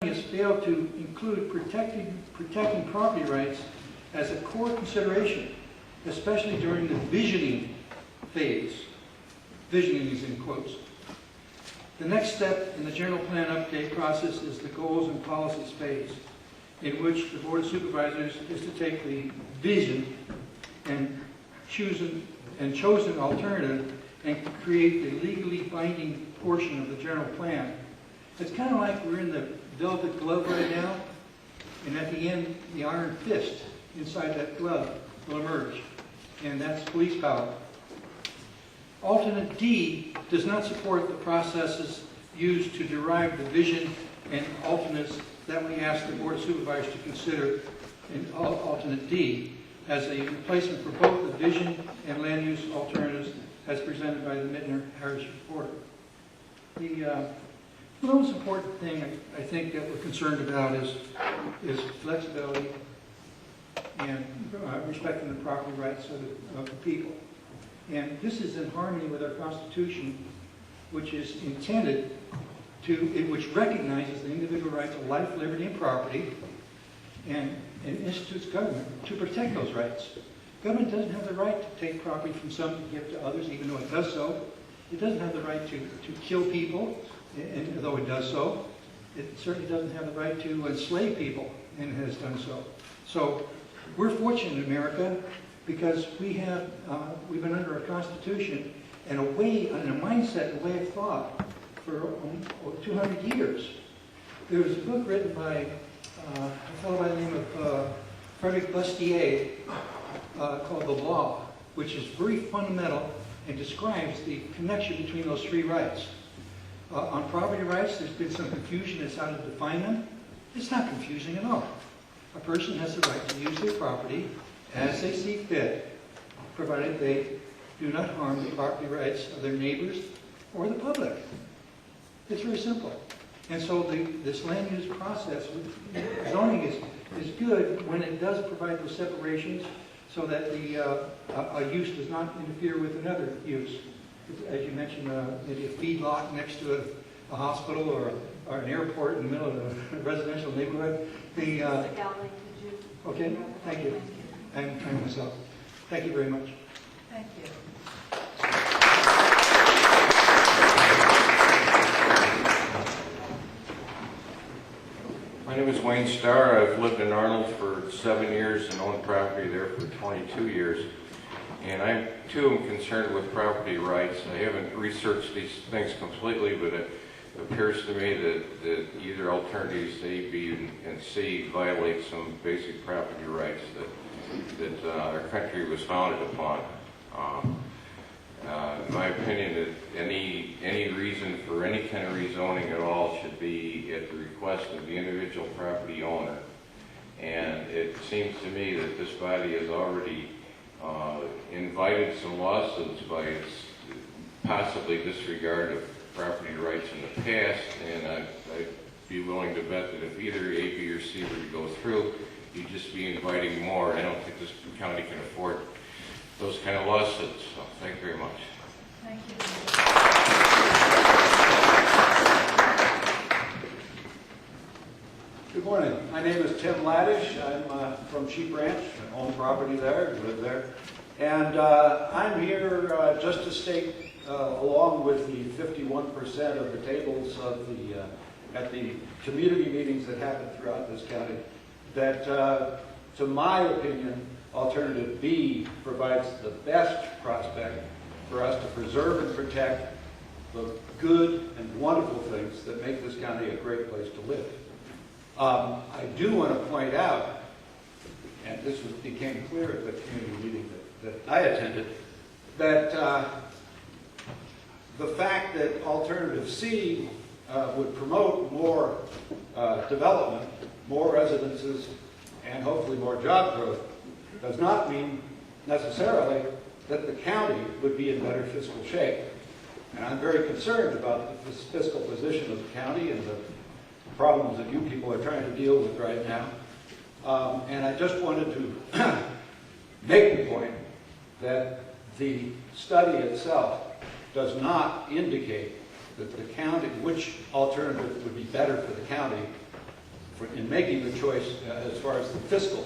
has failed to include protecting property rights as a core consideration, especially during the visioning phase. Visioning is in quotes. The next step in the general plan update process is the goals and policies phase, in which the Board of Supervisors is to take the vision and chosen alternative and create the legally binding portion of the general plan. It's kind of like we're in the velvet glove right now, and at the end, the iron fist inside that glove will emerge, and that's police power. Alternate D does not support the processes used to derive the vision and alternates that we ask the Board of Supervisors to consider in alternate D as a replacement for both the vision and land use alternatives as presented by the Mittner-Harris report. The most important thing I think that we're concerned about is flexibility and respecting the property rights of the people. And this is in harmony with our Constitution, which is intended which recognizes the individual rights of life, liberty, and property, and institutes government to protect those rights. Government doesn't have the right to take property from some and give to others, even though it does so. It doesn't have the right to kill people, and though it does so. It certainly doesn't have the right to enslave people, and has done so. So we're fortunate in America because we've been under a Constitution and a mindset, a way of thought for 200 years. There was a book written by a fellow by the name of Frederick Bastiat called The Law, which is very fundamental and describes the connection between those three rights. On property rights, there's been some confusion as how to define them. It's not confusing at all. A person has the right to use their property as they see fit, provided they do not harm the property rights of their neighbors or the public. It's very simple. And so this land use process with zoning is good when it does provide those separations so that a use does not interfere with another use. As you mentioned, maybe a feedlot next to a hospital or an airport in the middle of a residential neighborhood. Okay, thank you. I'm trying myself. Thank you very much. Thank you. My name is Wayne Starr. I've lived in Arnold for 7 years and owned property there for 22 years. And I, too, am concerned with property rights. I haven't researched these things completely, but it appears to me that either alternatives A, B, and C violate some basic property rights that our country was founded upon. In my opinion, that any reason for any kind of rezoning at all should be at the request of the individual property owner. And it seems to me that this body has already invited some lawsuits by its possibly disregard of property rights in the past, and I'd be willing to bet that if either A, B, or C were to go through, you'd just be inviting more. I don't think this county can afford those kind of lawsuits. So thank you very much. Thank you. Good morning. My name is Tim Laddish. I'm from Sheep Ranch. I own property there, live there. And I'm here just to state, along with the 51% of the tables of at the community meetings that happen throughout this county, that to my opinion, alternative B provides the best prospect for us to preserve and protect the good and wonderful things that make this county a great place to live. I do want to point out, and this became clear at the community meeting that I attended, that the fact that alternative C would promote more development, more residences, and hopefully more job growth does not mean necessarily that the county would be in better fiscal shape. And I'm very concerned about the fiscal position of the county and the problems that you people are trying to deal with right now. And I just wanted to make the point that the study itself does not indicate that the county, which alternative would be better for the county, in making the choice as far as the fiscal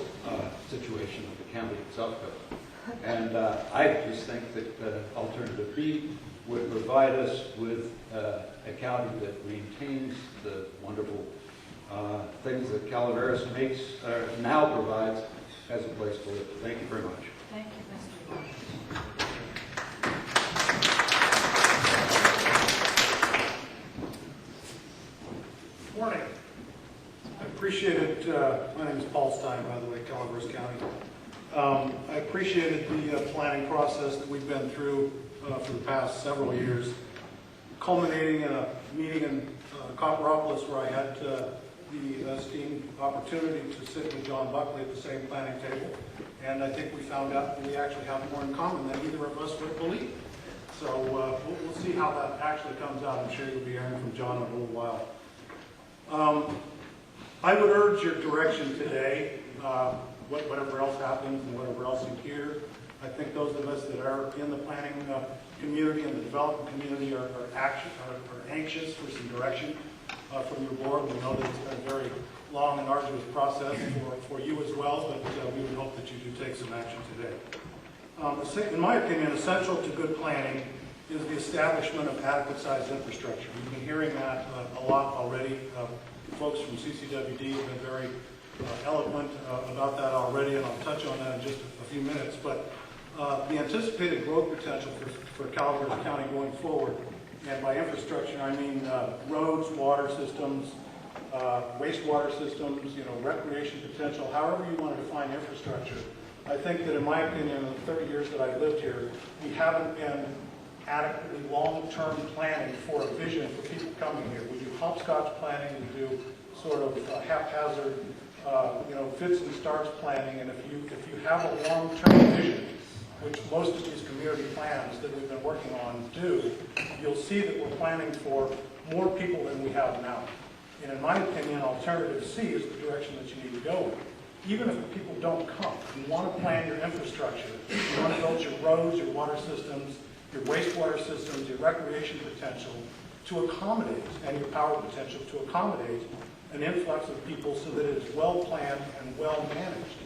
situation of the county of South Coast. And I just think that alternative B would provide us with a county that maintains the wonderful things that Calaveras makes, now provides as a place to live. Thank you very much. Thank you, Mr. Lawrence. Morning. I appreciate it. My name is Paul Stein, by the way, Calaveras County. I appreciated the planning process that we've been through for the past several years, culminating in a meeting in Copperopolis where I had the esteemed opportunity to sit with John Buckley at the same planning table. And I think we found out that we actually have more in common than either of us would believe. So we'll see how that actually comes out. I'm sure you'll be hearing from John in a little while. I would urge your direction today, whatever else happens and whatever else you hear. I think those of us that are in the planning community and the development community are anxious for some direction from your board. We know that it's been a very long and arduous process for you as well, but we would hope that you do take some action today. In my opinion, essential to good planning is the establishment of adequate sized infrastructure. We've been hearing that a lot already. Folks from CCWD have been very eloquent about that already, and I'll touch on that in just a few minutes. But the anticipated growth potential for Calaveras County going forward, and by infrastructure I mean roads, water systems, wastewater systems, recreation potential, however you want to define infrastructure. I think that in my opinion, in the 30 years that I've lived here, we haven't been adequately long-term planning for a vision for people coming here. We do hopscotch planning, we do sort of haphazard, fits and starts planning, and if you have a long-term vision, which most of these community plans that we've been working on do, you'll see that we're planning for more people than we have now. And in my opinion, alternative C is the direction that you need to go in. Even if the people don't come, you want to plan your infrastructure, you want to build your roads, your water systems, your wastewater systems, your recreation potential to accommodate, and your power potential to accommodate an influx of people so that it is well planned and well managed.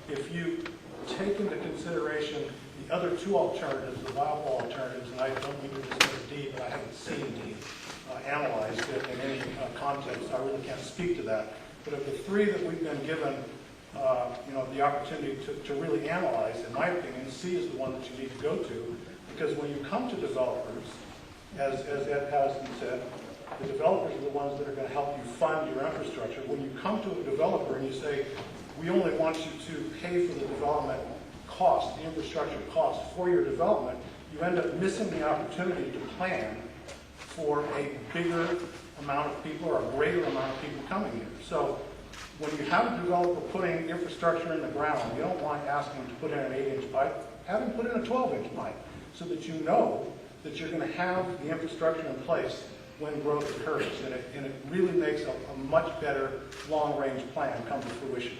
If you take into consideration the other two alternatives, the viable alternatives, and I don't mean to dismiss D, but I haven't seen D analyzed in any context, so I really can't speak to that. But of the three that we've been given the opportunity to really analyze, in my opinion, C is the one that you need to go to, because when you come to developers, as Ed Patterson said, the developers are the ones that are going to help you fund your infrastructure. When you come to a developer and you say, we only want you to pay for the development cost, the infrastructure cost for your development, you end up missing the opportunity to plan for a bigger amount of people or a greater amount of people coming here. So when you have a developer putting infrastructure in the ground, you don't want asking to put in an 8-inch pipe, have him put in a 12-inch pipe so that you know that you're going to have the infrastructure in place when growth occurs. And it really makes a much better long-range plan come to fruition.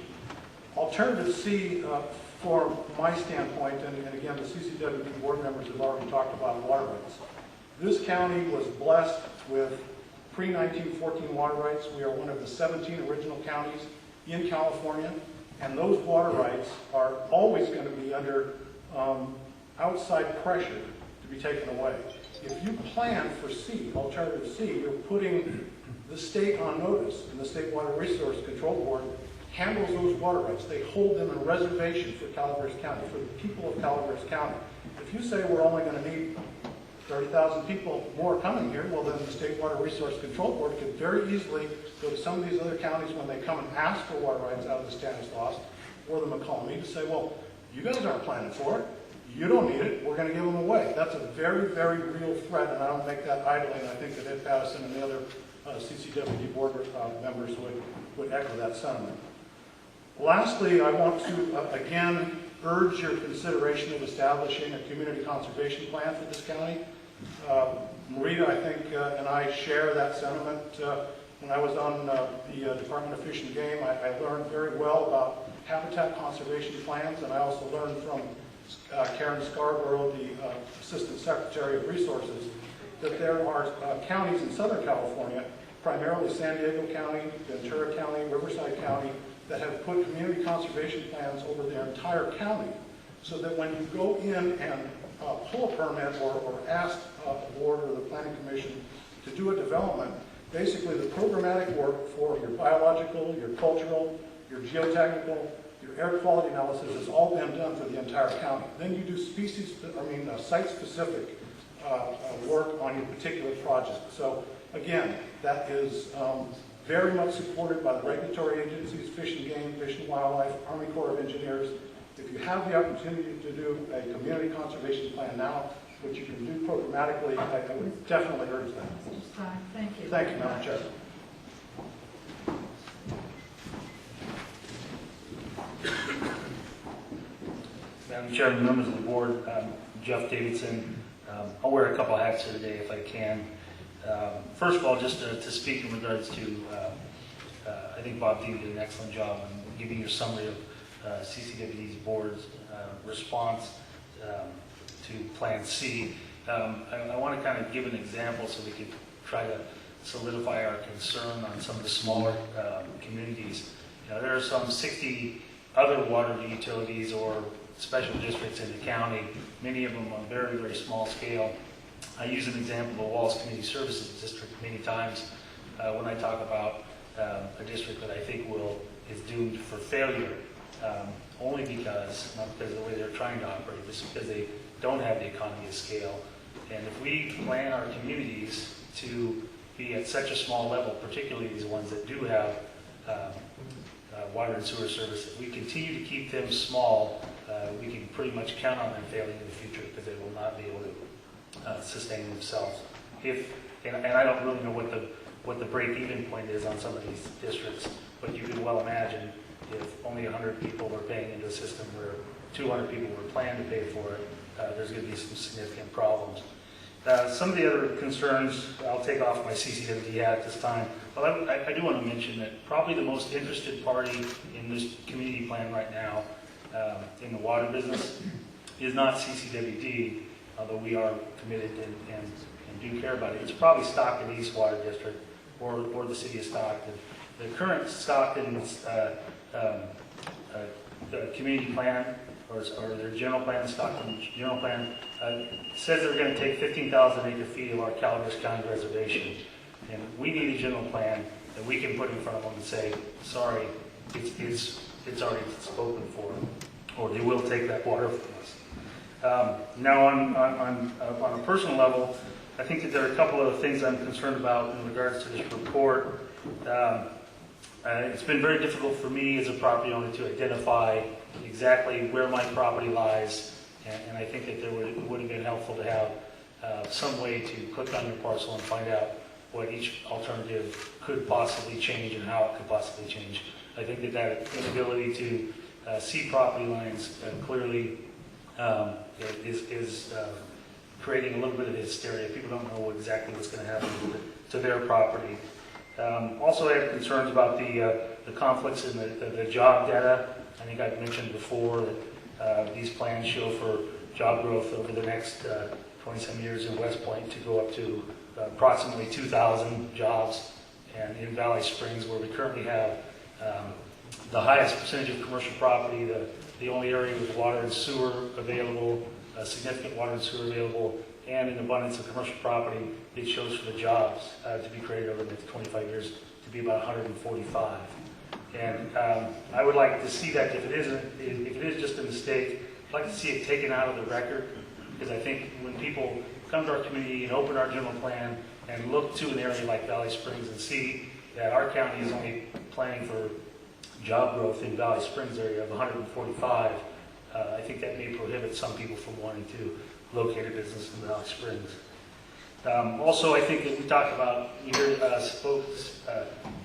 Alternative C, from my standpoint, and again, the CCWD board members have already talked about water rights. This county was blessed with pre-1914 water rights. We are one of the 17 original counties in California, and those water rights are always going to be under outside pressure to be taken away. If you plan for C, alternative C, you're putting the state on notice, and the State Water Resource Control Board handles those water rights. They hold them in reservation for Calaveras County, for the people of Calaveras County. If you say we're only going to need 30,000 people more coming here, well then the State Water Resource Control Board could very easily go to some of these other counties when they come and ask for water rights out of the Stanislaus or the McCollum to say, well, you guys aren't planning for it. You don't need it. We're going to give them away. That's a very, very real threat, and I don't make that idly, and I think that Ed Patterson and the other CCWD board members would echo that sentiment. Lastly, I want to, again, urge your consideration of establishing a community conservation plan for this county. Marita, I think, and I share that sentiment. When I was on the Department of Fish and Game, I learned very well about habitat conservation plans, and I also learned from Karen Scarborough, the Assistant Secretary of Resources, that there are counties in Southern California primarily San Diego County, Ventura County, Riverside County, that have put community conservation plans over their entire county, so that when you go in and pull a permit or ask the board or the planning commission to do a development, basically the programmatic work for your biological, your cultural, your geotechnical, your air quality analysis has all been done for the entire county. Then you do site-specific work on your particular project. So again, that is very much supported by the regulatory agencies, Fish and Game, Fish and Wildlife, Army Corps of Engineers. If you have the opportunity to do a community conservation plan now, which you can do programmatically, I would definitely urge that. Thank you. Thank you, Madam Chair. Madam Chairman, members of the board, Jeff Davidson. I'll wear a couple hats here today if I can. First of all, just to speak in regards to, I think Bob Dean did an excellent job in giving you a summary of CCWD's board's response to Plan C. I want to kind of give an example so we could try to solidify our concern on some of the smaller communities. There are some 60 other water utilities or special districts in the county, many of them on very, very small scale. I use an example of the Wallace Community Services District many times when I talk about a district that I think is doomed for failure, only because, not because of the way they're trying to operate, but because they don't have the economy of scale. And if we plan our communities to be at such a small level, particularly these ones that do have water and sewer service, if we continue to keep them small, we can pretty much count on them failing in the future because they will not be able to sustain themselves. And I don't really know what the break-even point is on some of these districts, but you can well imagine if only 100 people were paying into a system where 200 people were planning to pay for it, there's going to be some significant problems. Some of the other concerns, I'll take off my CCWD hat at this time, but I do want to mention that probably the most interested party in this community plan right now in the water business is not CCWD, although we are committed and do care about it. It's probably Stockton East Water District or the city of Stockton. The current Stockton community plan, or their general plan, the Stockton general plan, says they're going to take 15,000 acre feet of our Calaveras County reservation. And we need a general plan that we can put in front of them and say, sorry, it's already spoken for, or they will take that water from us. Now on a personal level, I think that there are a couple of things I'm concerned about in regards to this report. It's been very difficult for me as a property owner to identify exactly where my property lies, and I think that there would have been helpful to have some way to click on your parcel and find out what each alternative could possibly change and how it could possibly change. I think that inability to see property lines clearly is creating a little bit of hysteria. People don't know exactly what's going to happen to their property. Also, I have concerns about the conflicts in the job data. I think I've mentioned before that these plans show for job growth over the next 20-some years in West Point to go up to approximately 2,000 jobs. And in Valley Springs, where we currently have the highest percentage of commercial property, the only area with water and sewer available, significant water and sewer available, and an abundance of commercial property, it shows for the jobs to be created over the next 25 years to be about 145. And I would like to see that if it is just a mistake, I'd like to see it taken out of the record, because I think when people come to our community and open our general plan and look to an area like Valley Springs and see that our county is only planning for job growth in Valley Springs area of 145, I think that may prohibit some people from wanting to locate a business in Valley Springs. Also, I think that we talked about, you heard folks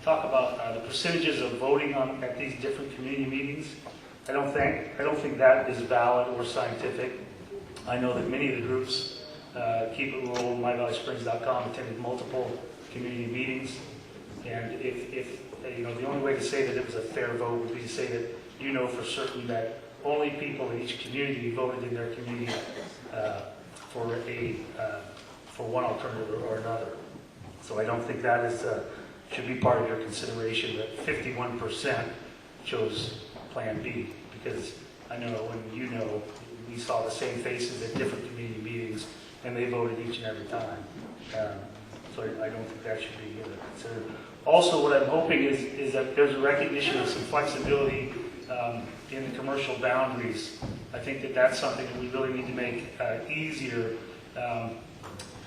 talk about the percentages of voting at these different community meetings. I don't think that is valid or scientific. I know that many of the groups, Keep It Rural, MyValleySprings.com, attended multiple community meetings, and if the only way to say that it was a fair vote would be to say that for certain that only people in each community voted in their community for one alternative or another. So I don't think that is should be part of your consideration that 51% chose Plan B, because I know, and you know, we saw the same faces at different community meetings, and they voted each and every time. So I don't think that should be considered. Also, what I'm hoping is that there's a recognition of some flexibility in the commercial boundaries. I think that that's something that we really need to make easier.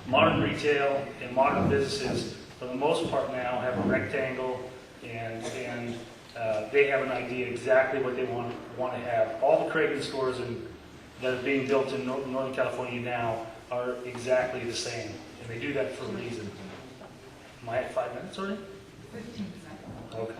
Modern retail and modern businesses, for the most part now, have a rectangle, and they have an idea exactly what they want to have. All the Cragen stores that are being built in Northern California now are exactly the same, and they do that for a reason. Am I at 5 minutes already? 15 seconds. Okay.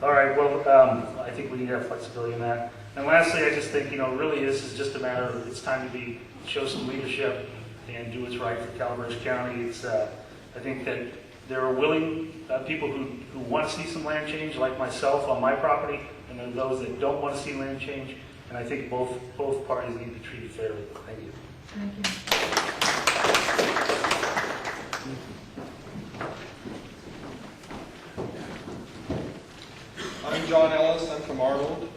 All right, well, I think we need to have flexibility in that. And lastly, I just think, really this is just a matter of, it's time to show some leadership and do what's right for Calaveras County. I think that there are willing people who want to see some land change, like myself on my property, and there are those that don't want to see land change. And I think both parties need to be treated fairly. Thank you. Thank you. I'm John Ellis. I'm from Arnold.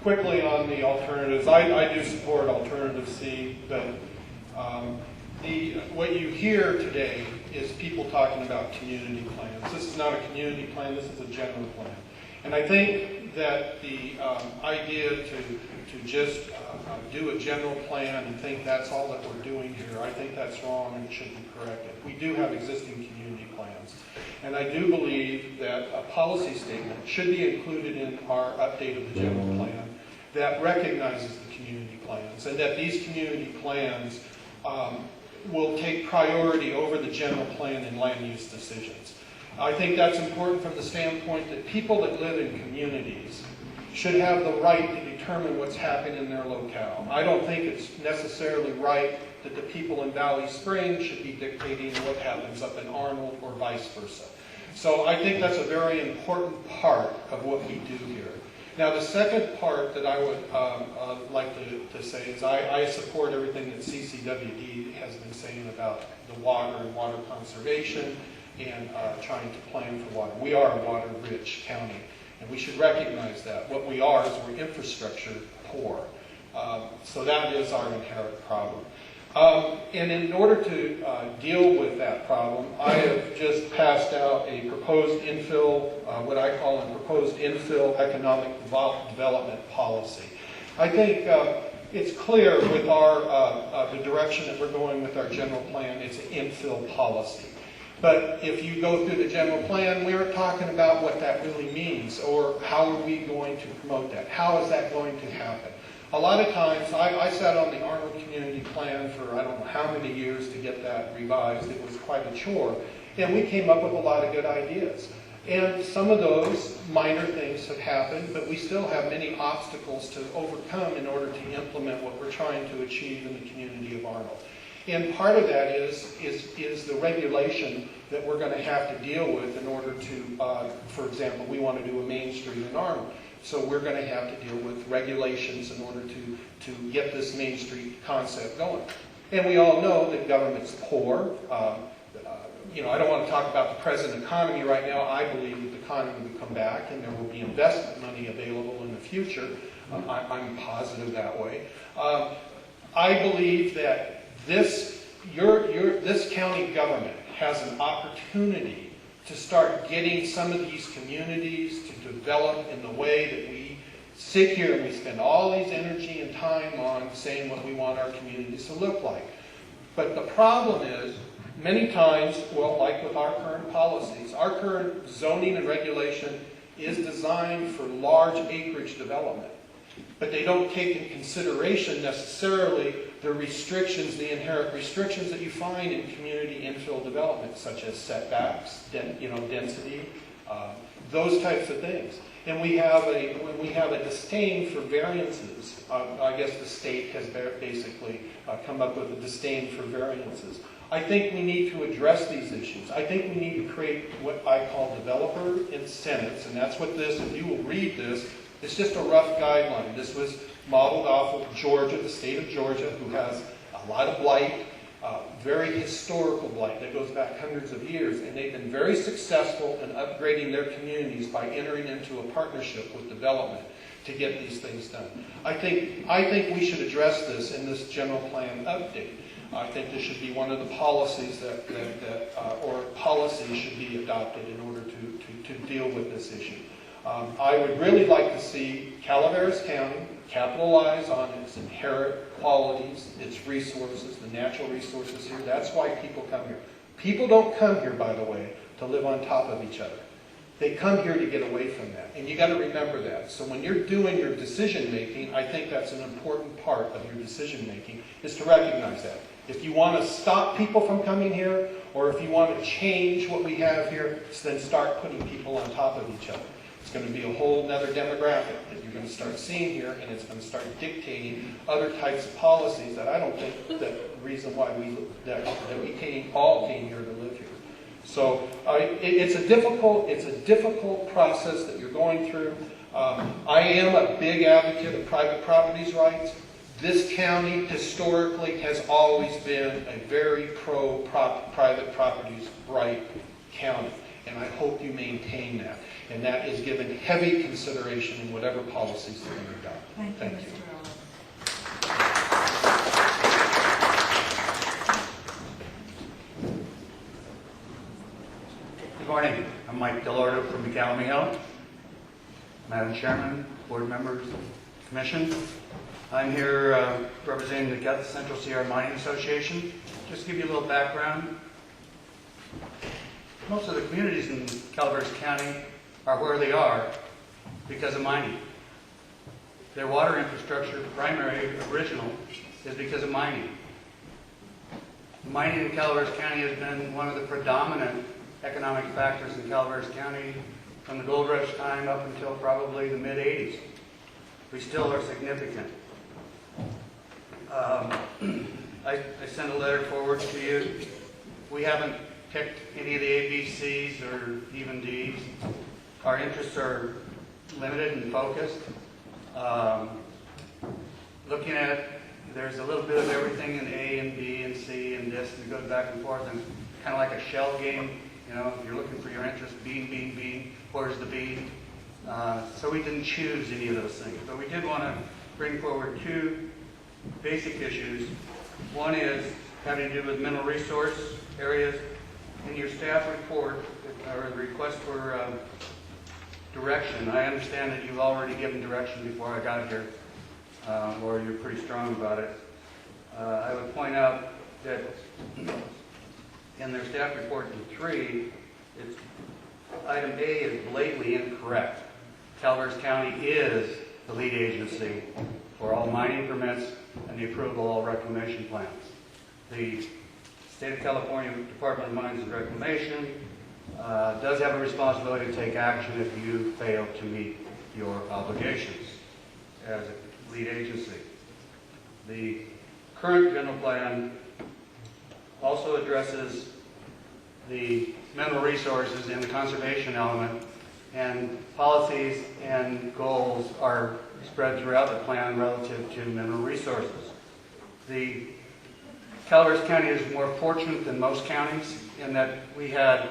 Quickly on the alternatives, I do support alternative C, but what you hear today is people talking about community plans. This is not a community plan, this is a general plan. And I think that the idea to just do a general plan and think that's all that we're doing here, I think that's wrong and it should be corrected. We do have existing community plans. And I do believe that a policy statement should be included in our update of the general plan that recognizes the community plans, and that these community plans will take priority over the general plan in land use decisions. I think that's important from the standpoint that people that live in communities should have the right to determine what's happening in their locale. I don't think it's necessarily right that the people in Valley Springs should be dictating what happens up in Arnold or vice versa. So I think that's a very important part of what we do here. Now, the second part that I would like to say is I support everything that CCWD has been saying about the water and water conservation and trying to plan for water. We are a water-rich county, and we should recognize that. What we are is we're infrastructure poor. So that is our inherent problem. And in order to deal with that problem, I have just passed out a proposed infill, what I call a proposed infill economic development policy. I think it's clear with the direction that we're going with our general plan, it's an infill policy. But if you go through the general plan, we were talking about what that really means, or how are we going to promote that? How is that going to happen? A lot of times, I sat on the Arnold Community Plan for I don't know how many years to get that revised. It was quite a chore. And we came up with a lot of good ideas. And some of those minor things have happened, but we still have many obstacles to overcome in order to implement what we're trying to achieve in the community of Arnold. And part of that is the regulation that we're going to have to deal with in order to, for example, we want to do a Main Street in Arnold. So we're going to have to deal with regulations in order to get this Main Street concept going. And we all know that government's poor. I don't want to talk about the present economy right now. I believe that the economy will come back and there will be investment money available in the future. I'm positive that way. I believe that this county government has an opportunity to start getting some of these communities to develop in the way that we sit here and we spend all these energy and time on saying what we want our communities to look like. But the problem is, many times, well, like with our current policies, our current zoning and regulation is designed for large acreage development. But they don't take in consideration necessarily the restrictions, the inherent restrictions that you find in community infill development, such as setbacks, density, those types of things. And we have a disdain for variances. I guess the state has basically come up with a disdain for variances. I think we need to address these issues. I think we need to create what I call developer incentives, and that's what this, if you will read this, it's just a rough guideline. This was modeled off of Georgia, the state of Georgia, who has a lot of blight. very historical blight that goes back hundreds of years, and they've been very successful in upgrading their communities by entering into a partnership with development to get these things done. I think we should address this in this general plan update. I think this should be one of the policies or policies should be adopted in order to deal with this issue. I would really like to see Calaveras County capitalize on its inherent qualities, its resources, the natural resources here. That's why people come here. People don't come here, by the way, to live on top of each other. They come here to get away from that, and you got to remember that. So when you're doing your decision making, I think that's an important part of your decision making, is to recognize that. If you want to stop people from coming here, or if you want to change what we have here, then start putting people on top of each other. It's going to be a whole other demographic that you're going to start seeing here, and it's going to start dictating other types of policies that I don't think that the reason why we all came here to live here. So it's a difficult process that you're going through. I am a big advocate of private properties rights. This county historically has always been a very pro-private properties right county, and I hope you maintain that. And that is given heavy consideration in whatever policies that are adopted. Thank you, Mr. Ellis. Good morning. I'm Mike Delorto from McCallum Hill. Madam Chairman, board members, commission. I'm here representing the Central Sierra Mining Association. Just to give you a little background. Most of the communities in Calaveras County are where they are because of mining. Their water infrastructure, primary, original, is because of mining. Mining in Calaveras County has been one of the predominant economic factors in Calaveras County from the gold rush time up until probably the mid-'80s. We still are significant. I sent a letter forward to you. We haven't picked any of the ABCs or even Ds. Our interests are limited and focused. Looking at it, there's a little bit of everything in A and B and C and this, and it goes back and forth, and kind of like a shell game. You know, you're looking for your interest, B, where's the B? So we didn't choose any of those things, but we did want to bring forward two basic issues. One is having to do with mineral resource areas. In your staff report, or request for direction, I understand that you've already given direction before I got here, or you're pretty strong about it. I would point out that in their staff report in 3, item A is blatantly incorrect. Calaveras County is the lead agency for all mining permits and the approval of all reclamation plans. The State of California Department of Mines and Reclamation does have a responsibility to take action if you fail to meet your obligations as a lead agency. The current general plan also addresses the mineral resources in the conservation element, and policies and goals are spread throughout the plan relative to mineral resources. The Calaveras County is more fortunate than most counties in that we had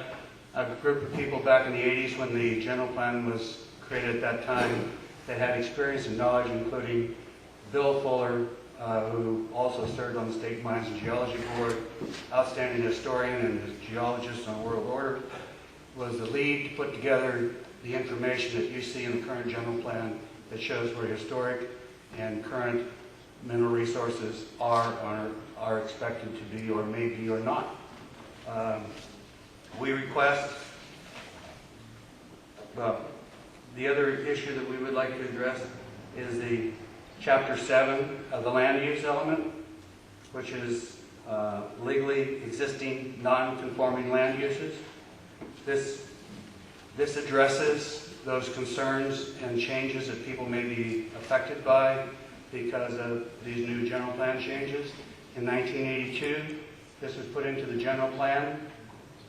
a group of people back in the 80s when the general plan was created at that time that had experience and knowledge, including Bill Fuller, who also served on the State Mines and Geology Board, outstanding historian and geologist on world order, was the lead to put together the information that you see in the current general plan that shows where historic and current mineral resources are expected to be or may be or not. We request, well, the other issue that we would like to address is the Chapter 7 of the land use element, which is legally existing non-conforming land uses. This addresses those concerns and changes that people may be affected by because of these new general plan changes. In 1982, this was put into the general plan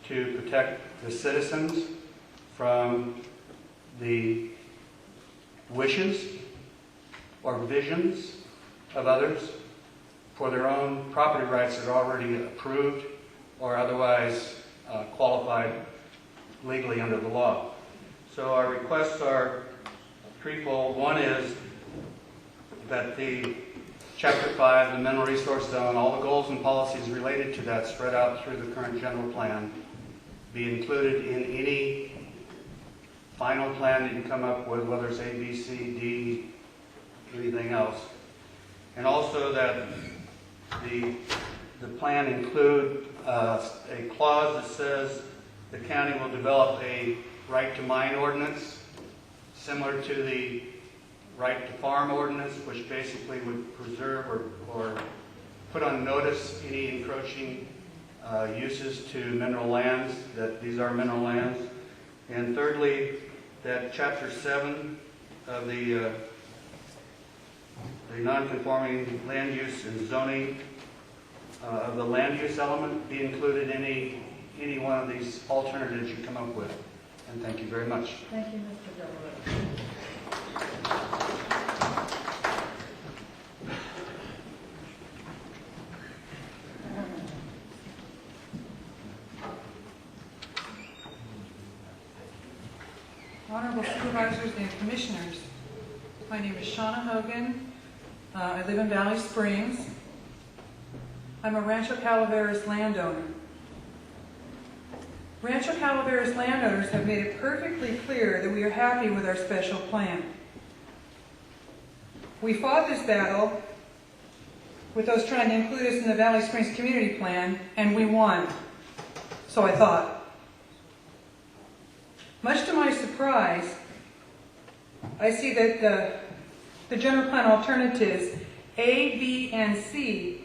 to protect the citizens from the wishes or visions of others for their own property rights that are already approved or otherwise qualified legally under the law. So our requests are threefold. One is that the Chapter 5, the Mineral Resource Zone, all the goals and policies related to that spread out through the current general plan, be included in any final plan that you come up with, whether it's A, B, C, D, anything else. And also that the plan include a clause that says the county will develop a right to mine ordinance similar to the right to farm ordinance, which basically would preserve or put on notice any encroaching uses to mineral lands, that these are mineral lands. And thirdly, that Chapter 7 of the non-conforming land use and zoning of the land use element be included in any one of these alternatives you come up with. And thank you very much. Thank you, Mr. Delaware. Honorable Supervisors and Commissioners, my name is Shauna Hogan. I live in Valley Springs. I'm a Rancho Calaveras landowner. Rancho Calaveras landowners have made it perfectly clear that we are happy with our special plan. We fought this battle with those trying to include us in the Valley Springs Community Plan, and we won. So I thought. Much to my surprise, I see that the general plan alternatives A, B, and C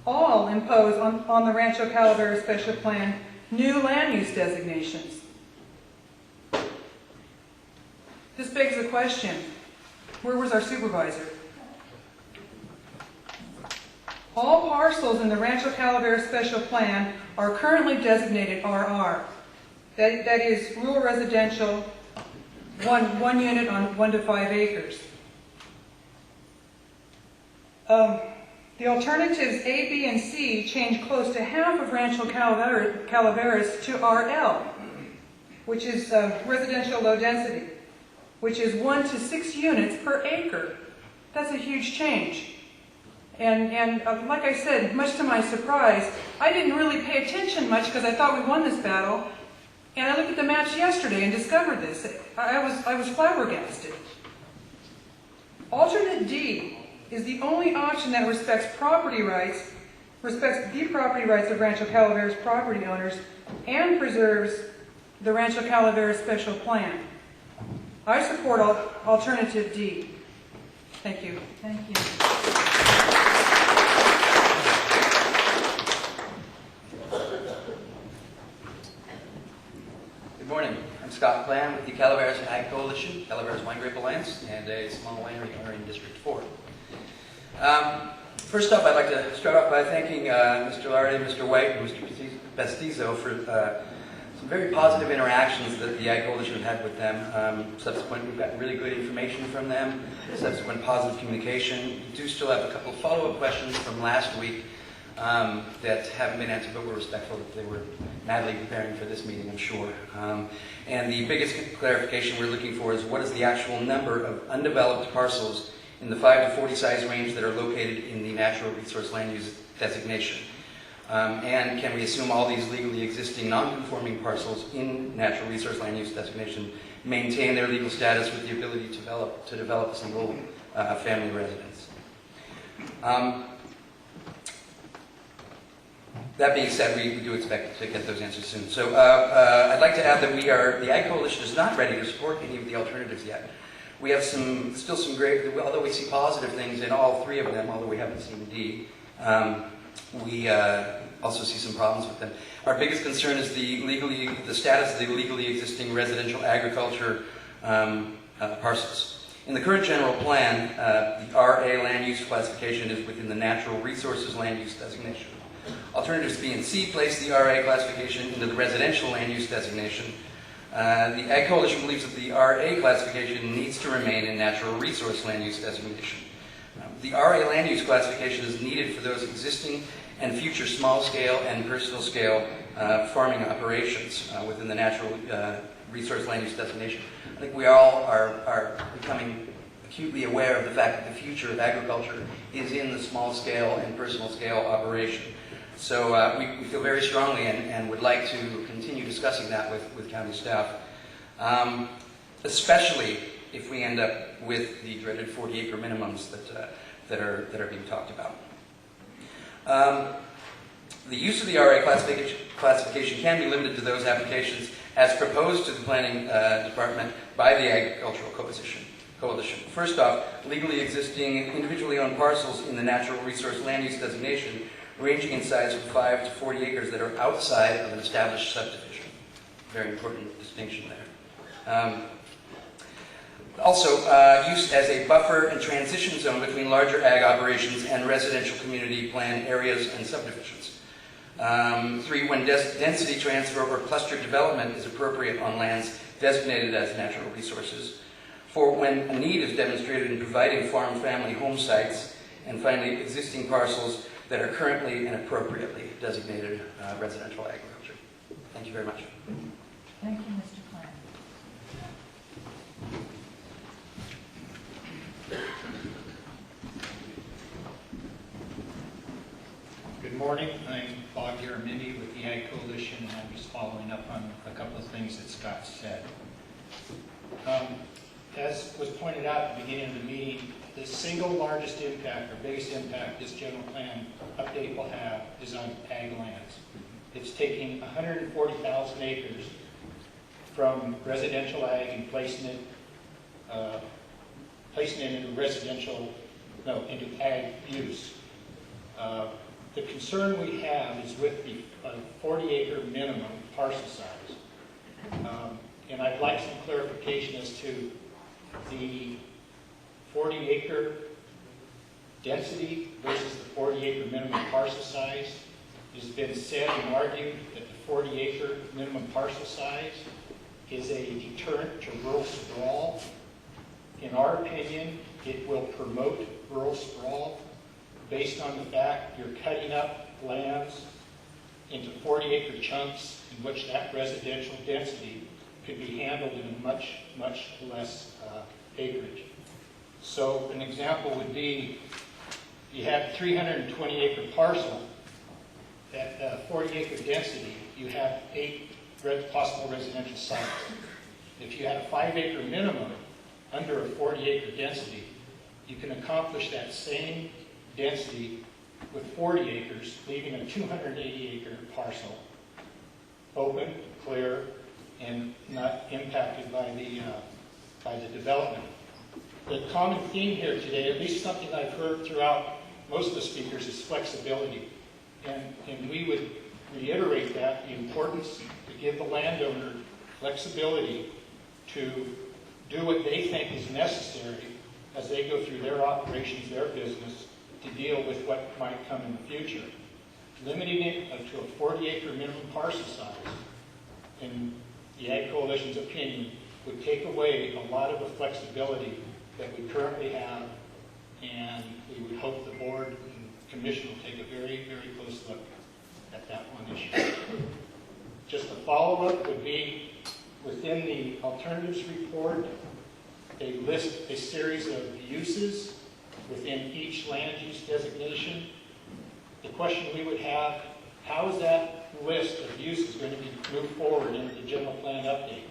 all impose on the Rancho Calaveras Special Plan new land use designations. This begs the question, where was our supervisor? All parcels in the Rancho Calaveras Special Plan are currently designated RR. That is rural residential, one unit on 1 to 5 acres. The alternatives A, B, and C change close to half of Rancho Calaveras to RL, which is residential low density, which is 1 to 6 units per acre. That's a huge change. And like I said, much to my surprise, I didn't really pay attention much because I thought we won this battle. And I looked at the maps yesterday and discovered this. I was flabbergasted. Alternate D is the only option that respects the property rights of Rancho Calaveras property owners and preserves the Rancho Calaveras Special Plan. I support alternative D. Thank you. Thank you. Good morning. I'm Scott Clam with the Calaveras Ag Coalition, Calaveras Wine Grape Alliance, and a small winery owner in District 4. First up, I'd like to start off by thanking Mr. Lardy, Mr. White, and Mr. Bastizo for some very positive interactions that the Ag Coalition had with them. Subsequently, we've gotten really good information from them, subsequent positive communication. We do still have a couple of follow-up questions from last week that haven't been answered, but we're respectful that they were madly preparing for this meeting, I'm sure. And the biggest clarification we're looking for is what is the actual number of undeveloped parcels in the 5 to 40 size range that are located in the natural resource land use designation. And can we assume all these legally existing non-conforming parcels in natural resource land use designation maintain their legal status with the ability to develop a single family residence? That being said, we do expect to get those answers soon. So I'd like to add that the Ag Coalition is not ready to support any of the alternatives yet. We have still some great, although we see positive things in all three of them, although we haven't seen D, we also see some problems with them. Our biggest concern is the status of the legally existing residential agriculture parcels. In the current general plan, the RA land use classification is within the natural resources land use designation. Alternatives B and C place the RA classification into the residential land use designation. The Ag Coalition believes that the RA classification needs to remain in natural resource land use designation. The RA land use classification is needed for those existing and future small-scale and personal-scale farming operations within the natural resource land use designation. I think we all are becoming acutely aware of the fact that the future of agriculture is in the small-scale and personal-scale operation. So we feel very strongly and would like to continue discussing that with county staff, especially if we end up with the dreaded 40-acre minimums that are being talked about. The use of the RA classification can be limited to those applications as proposed to the Planning Department by the Agricultural Coalition. First off, legally existing individually owned parcels in the natural resource land use designation ranging in size from 5 to 40 acres that are outside of an established subdivision. Very important distinction there. Also, use as a buffer and transition zone between larger ag operations and residential community plan areas and subdivisions. 3, when density transfer or cluster development is appropriate on lands designated as natural resources. 4, when a need is demonstrated in providing farm family home sites. And finally, existing parcels that are currently and appropriately designated residential agriculture. Thank you very much. Thank you, Mr. Klein. Good morning. I'm Bob Yaramindi with the Ag Coalition, and I'm just following up on a couple of things that Scott said. As was pointed out at the beginning of the meeting, the single largest impact or biggest impact this general plan update will have is on ag lands. It's taking 140,000 acres from residential ag and placing it into ag use. The concern we have is with the 40-acre minimum parcel size. And I'd like some clarification as to the 40-acre density versus the 40-acre minimum parcel size. It has been said and argued that the 40-acre minimum parcel size is a deterrent to rural sprawl. In our opinion, it will promote rural sprawl based on the fact you're cutting up lands into 40-acre chunks in which that residential density could be handled in a much, much less acreage. So an example would be you have a 320-acre parcel at 40-acre density, you have 8 possible residential sites. If you had a 5-acre minimum under a 40-acre density, you can accomplish that same density with 40 acres, leaving a 280-acre parcel open, clear, and not impacted by the development. The common theme here today, at least something I've heard throughout most of the speakers, is flexibility. And we would reiterate that, the importance to give the landowner flexibility to do what they think is necessary as they go through their operations, their business, to deal with what might come in the future. Limiting it to a 40-acre minimum parcel size, in the Ag Coalition's opinion, would take away a lot of the flexibility that we currently have, and we would hope the board and commission will take a very, very close look at that one issue. Just a follow-up would be, within the alternatives report, they list a series of uses within each land use designation. The question we would have, how is that list of uses going to be moved forward into the general plan update?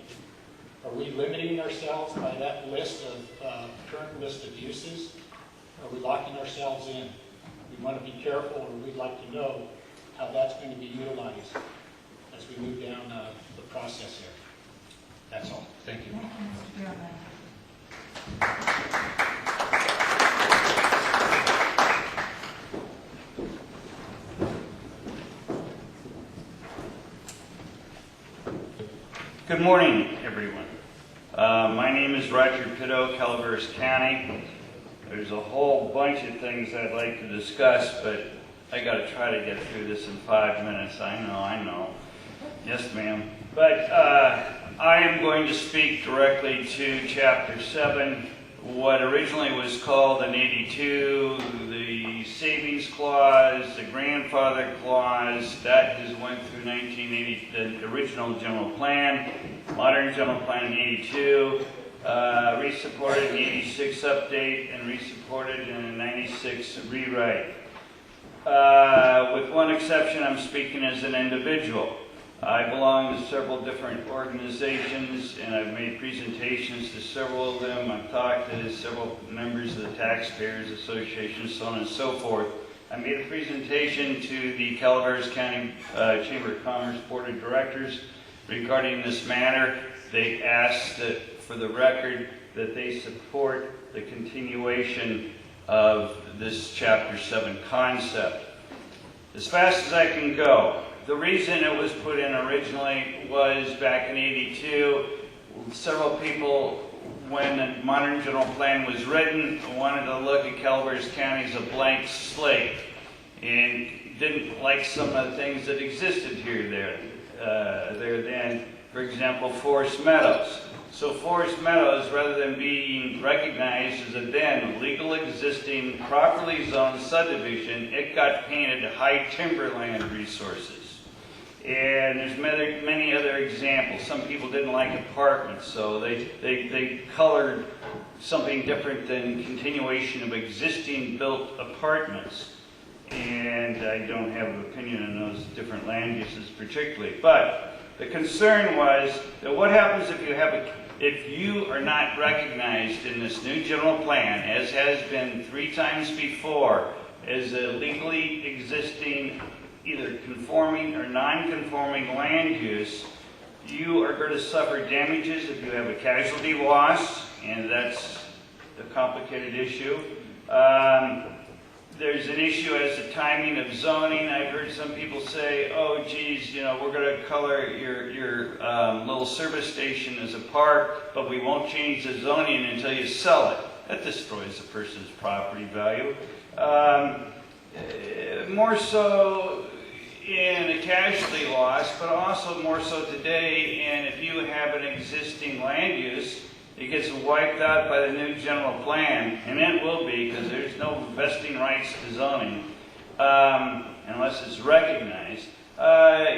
Are we limiting ourselves by that list of current list of uses? Are we locking ourselves in? We want to be careful, or we'd like to know how that's going to be utilized as we move down the process here. That's all. Thank you. Thank you, Mr. Chairman. Good morning, everyone. My name is Roger Pitto, Calaveras County. There's a whole bunch of things I'd like to discuss, but I got to try to get through this in 5 minutes. I know. Yes, ma'am. But I am going to speak directly to Chapter 7, what originally was called in 82, the savings clause, the grandfather clause, that has went through 1980, the original general plan, modern general plan in 82, resupported in 86 update, and resupported in a 96 rewrite. With one exception, I'm speaking as an individual. I belong to several different organizations, and I've made presentations to several of them. I've talked to several members of the Taxpayers Association, so on and so forth. I made a presentation to the Calaveras County Chamber of Commerce Board of Directors regarding this matter. They asked that, for the record, that they support the continuation of this Chapter 7 concept. As fast as I can go, the reason it was put in originally was back in 82, several people, when the modern general plan was written, wanted to look at Calaveras County as a blank slate and didn't like some of the things that existed here there then. For example, Forest Meadows. So Forest Meadows, rather than being recognized as a then legal existing, properly zoned subdivision, it got painted high timberland resources. And there's many other examples. Some people didn't like apartments, so they colored something different than continuation of existing built apartments. And I don't have an opinion on those different land uses particularly. But the concern was that what happens if you are not recognized in this new general plan, as has been 3 times before, as a legally existing, either conforming or non-conforming land use, you are going to suffer damages if you have a casualty loss, and that's a complicated issue. There's an issue as to timing of zoning. I've heard some people say, oh geez, we're going to color your little service station as a park, but we won't change the zoning until you sell it. That destroys a person's property value. More so in a casualty loss, but also more so today, and if you have an existing land use, it gets wiped out by the new general plan, and it will be, because there's no vesting rights to zoning, unless it's recognized.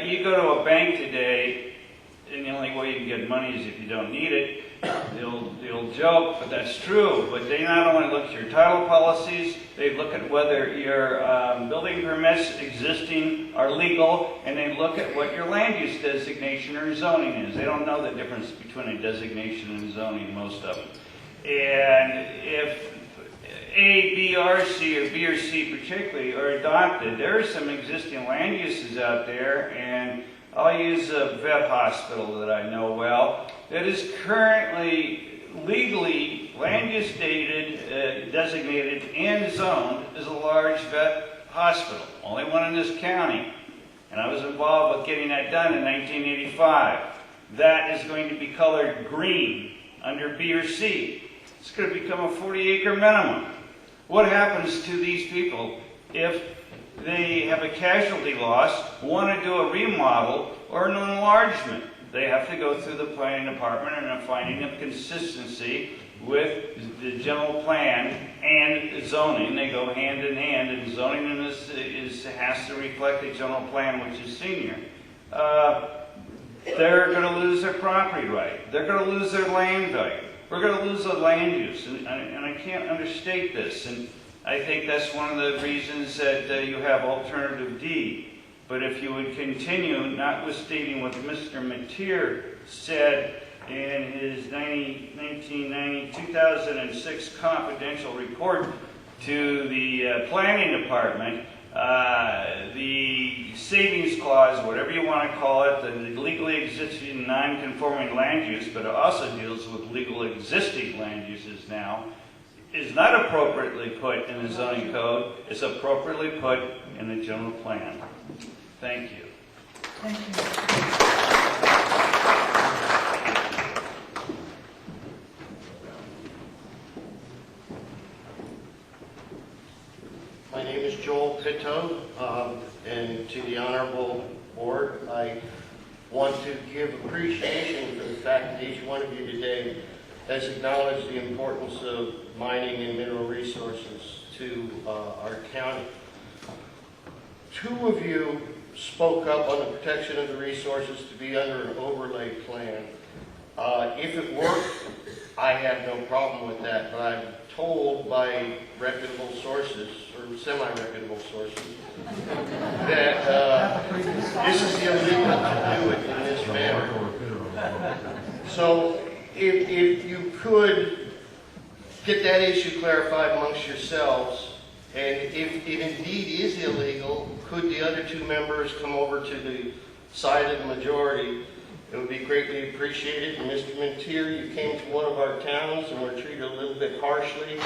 You go to a bank today, and the only way you can get money is if you don't need it. The old joke, but that's true. But they not only look at your title policies, they look at whether your building permits existing are legal, and they look at what your land use designation or zoning is. They don't know the difference between a designation and zoning, most of them. And if A, B, or C, or B or C particularly, are adopted, there are some existing land uses out there, and I'll use a vet hospital that I know well, that is currently legally land use dated, designated, and zoned as a large vet hospital. Only one in this county. And I was involved with getting that done in 1985. That is going to be colored green under B or C. It's going to become a 40-acre minimum. What happens to these people if they have a casualty loss, want to do a remodel or an enlargement? They have to go through the planning department and a finding of consistency with the general plan and zoning. They go hand in hand, and zoning in this has to reflect the general plan, which is senior. They're going to lose their property right. They're going to lose their land value. We're going to lose the land use, and I can't understate this. And I think that's one of the reasons that you have alternative D. But if you would continue, notwithstanding what Mr. Mateer said in his 2006 confidential report to the planning department, the savings clause, whatever you want to call it, the legally existing non-conforming land use, but it also deals with legal existing land uses now, is not appropriately put in the zoning code. It's appropriately put in the general plan. Thank you. Thank you. My name is Joel Pitto, and to the Honorable Board, I want to give appreciation for the fact that each one of you today has acknowledged the importance of mining and mineral resources to our county. Two of you spoke up on the protection of the resources to be under an overlay plan. If it worked, I have no problem with that, but I'm told by reputable sources, or semi-reputable sources, that this is illegal to do it in this manner. So if you could get that issue clarified amongst yourselves, and if it indeed is illegal, could the other two members come over to the side of the majority? It would be greatly appreciated. And Mr. Mintier, you came to one of our towns and were treated a little bit harshly.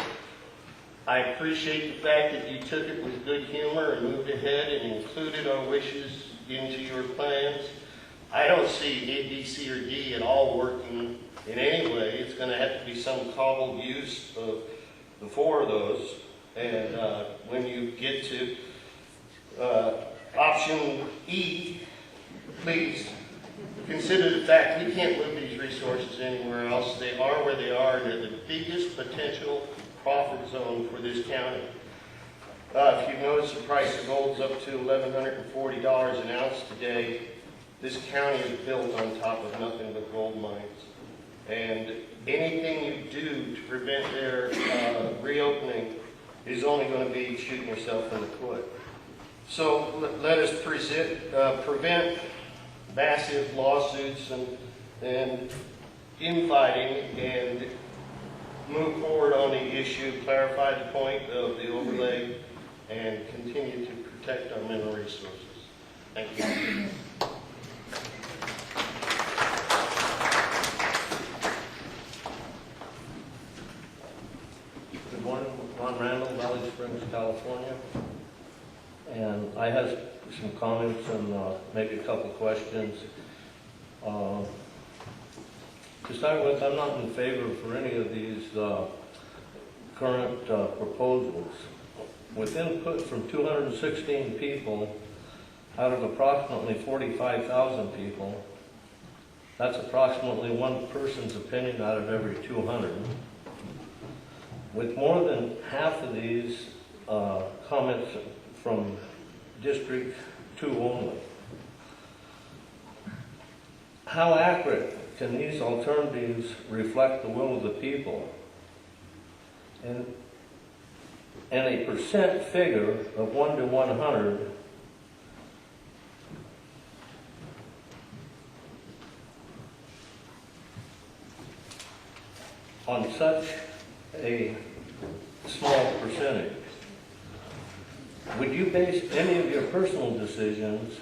I appreciate the fact that you took it with good humor and moved ahead and included our wishes into your plans. I don't see A, B, C, or D at all working in any way. It's going to have to be some cobbled use of the four of those. And when you get to option E, please consider the fact we can't move these resources anywhere else. They are where they are, and they're the biggest potential profit zone for this county. If you've noticed, the price of gold is up to $1,140 an ounce today. This county is built on top of nothing but gold mines. And anything you do to prevent their reopening is only going to be shooting yourself in the foot. So let us prevent massive lawsuits and infighting and move forward on the issue, clarify the point of the overlay, and continue to protect our mineral resources. Thank you. Good morning, Ron Randall, Valley Springs, California. And I have some comments and maybe a couple questions. To start with, I'm not in favor for any of these current proposals. With input from 216 people out of approximately 45,000 people, that's approximately one person's opinion out of every 200. With more than half of these comments from District 2 only. How accurate can these alternatives reflect the will of the people? And a percent figure of 1 to 100 on such a small percentage. Would you base any of your personal decisions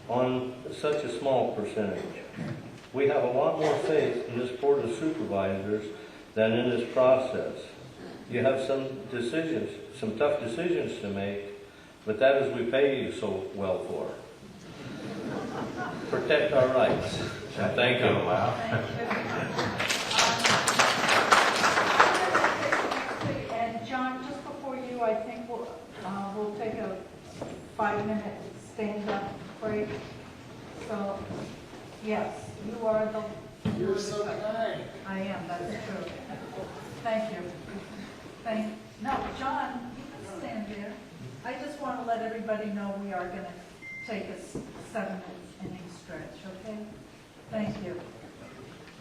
on such a small percentage? We have a lot more faith in this Board of Supervisors than in this process. You have some decisions, some tough decisions to make, but that is we pay you so well for. Protect our rights. And thank you. And John, just before you, I think we'll take a 5-minute stand-up break. So, yes, you are the... You're so kind. I am, that's true. Thank you. No, John, you can stand there. I just want to let everybody know we are going to take a 7-minute inning stretch, okay? Thank you.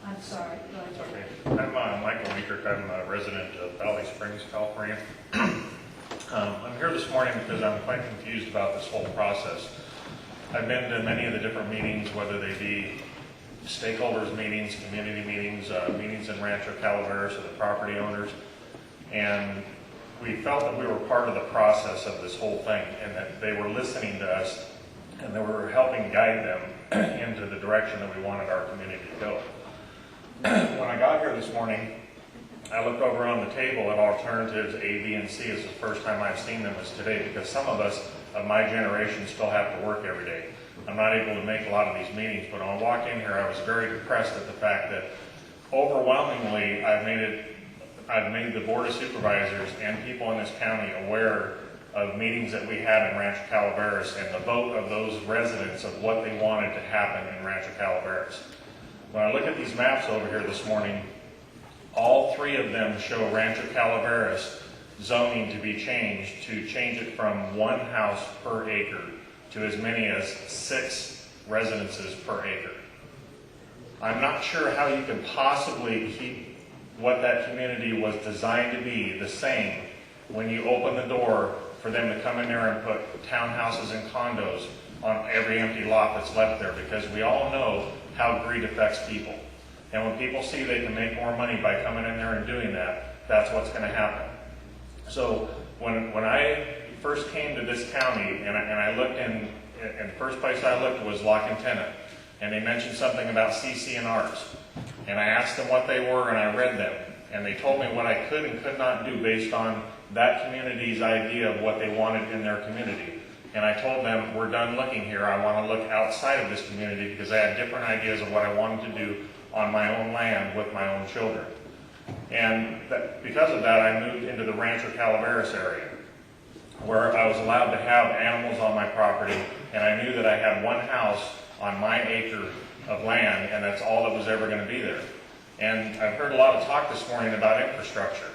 I'm sorry. Go ahead. Okay. I'm Michael Meekert. I'm a resident of Valley Springs, California. I'm here this morning because I'm quite confused about this whole process. I've been to many of the different meetings, whether they be stakeholders meetings, community meetings, meetings in Rancho Calaveras or the property owners, and we felt that we were part of the process of this whole thing and that they were listening to us and that we were helping guide them into the direction that we wanted our community to go. When I got here this morning, I looked over on the table at alternatives A, B, and C. It's the first time I've seen them is today because some of us of my generation still have to work every day. I'm not able to make a lot of these meetings, but when I walked in here, I was very depressed at the fact that overwhelmingly I've made the Board of Supervisors and people in this county aware of meetings that we had in Rancho Calaveras and the vote of those residents of what they wanted to happen in Rancho Calaveras. When I look at these maps over here this morning, all three of them show Rancho Calaveras zoning to be changed, to change it from 1 house per acre to as many as 6 residences per acre. I'm not sure how you can possibly keep what that community was designed to be the same when you open the door for them to come in there and put townhouses and condos on every empty lot that's left there, because we all know how greed affects people. And when people see they can make more money by coming in there and doing that, that's what's going to happen. So when I first came to this county and I looked in the first place I looked was lock and tenant, and they mentioned something about CC&Rs. And I asked them what they were and I read them. And they told me what I could and could not do based on that community's idea of what they wanted in their community. And I told them, we're done looking here. I want to look outside of this community because I had different ideas of what I wanted to do on my own land with my own children. And because of that, I moved into the Rancho Calaveras area, where I was allowed to have animals on my property, and I knew that I had 1 house on my acre of land, and that's all that was ever going to be there. And I've heard a lot of talk this morning about infrastructure.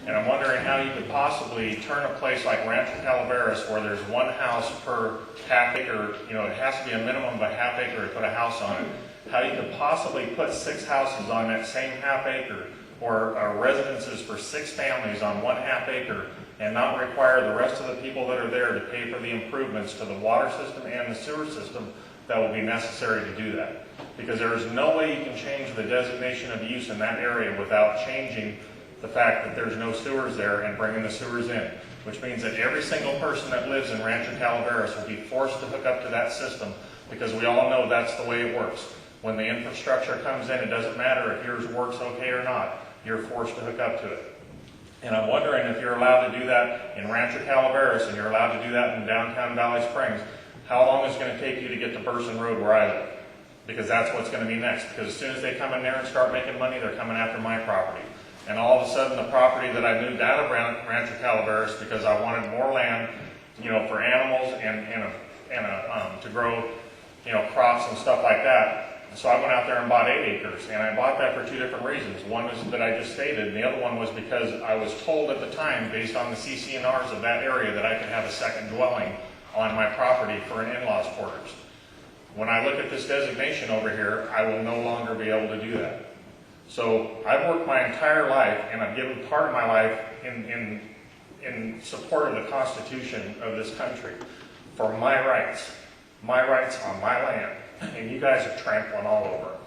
And I'm wondering how you could possibly turn a place like Rancho Calaveras, where there's 1 house per half acre, it has to be a minimum of a half acre to put a house on it, how you could possibly put 6 houses on that same half acre, or residences for 6 families on 1 half acre, and not require the rest of the people that are there to pay for the improvements to the water system and the sewer system that will be necessary to do that. Because there is no way you can change the designation of use in that area without changing the fact that there's no sewers there and bringing the sewers in, which means that every single person that lives in Rancho Calaveras will be forced to hook up to that system, because we all know that's the way it works. When the infrastructure comes in, it doesn't matter if yours works okay or not, you're forced to hook up to it. And I'm wondering if you're allowed to do that in Rancho Calaveras and you're allowed to do that in downtown Valley Springs, how long is it going to take you to get to Burson Road where I live? Because that's what's going to be next. Because as soon as they come in there and start making money, they're coming after my property. And all of a sudden, the property that I moved out of Rancho Calaveras because I wanted more land, for animals and to grow, crops and stuff like that. So I went out there and bought 8 acres, and I bought that for 2 different reasons. One was that I just stated, and the other one was because I was told at the time, based on the CC&Rs of that area, that I could have a second dwelling on my property for an in-laws quarters. When I look at this designation over here, I will no longer be able to do that. So I've worked my entire life, and I've given part of my life in support of the Constitution of this country for my rights on my land, and you guys are trampling all over it.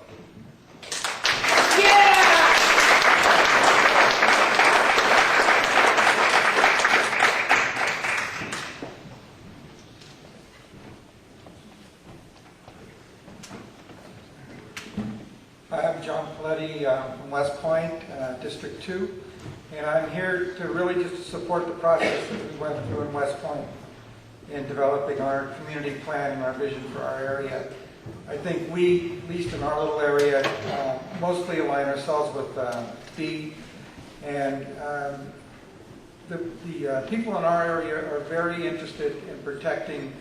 I'm John Paletti from West Point, District 2, and I'm here to really just support the process that we went through in West Point in developing our community plan and our vision for our area. I think we, at least in our little area, mostly align ourselves with B, and the people in our area are very interested in protecting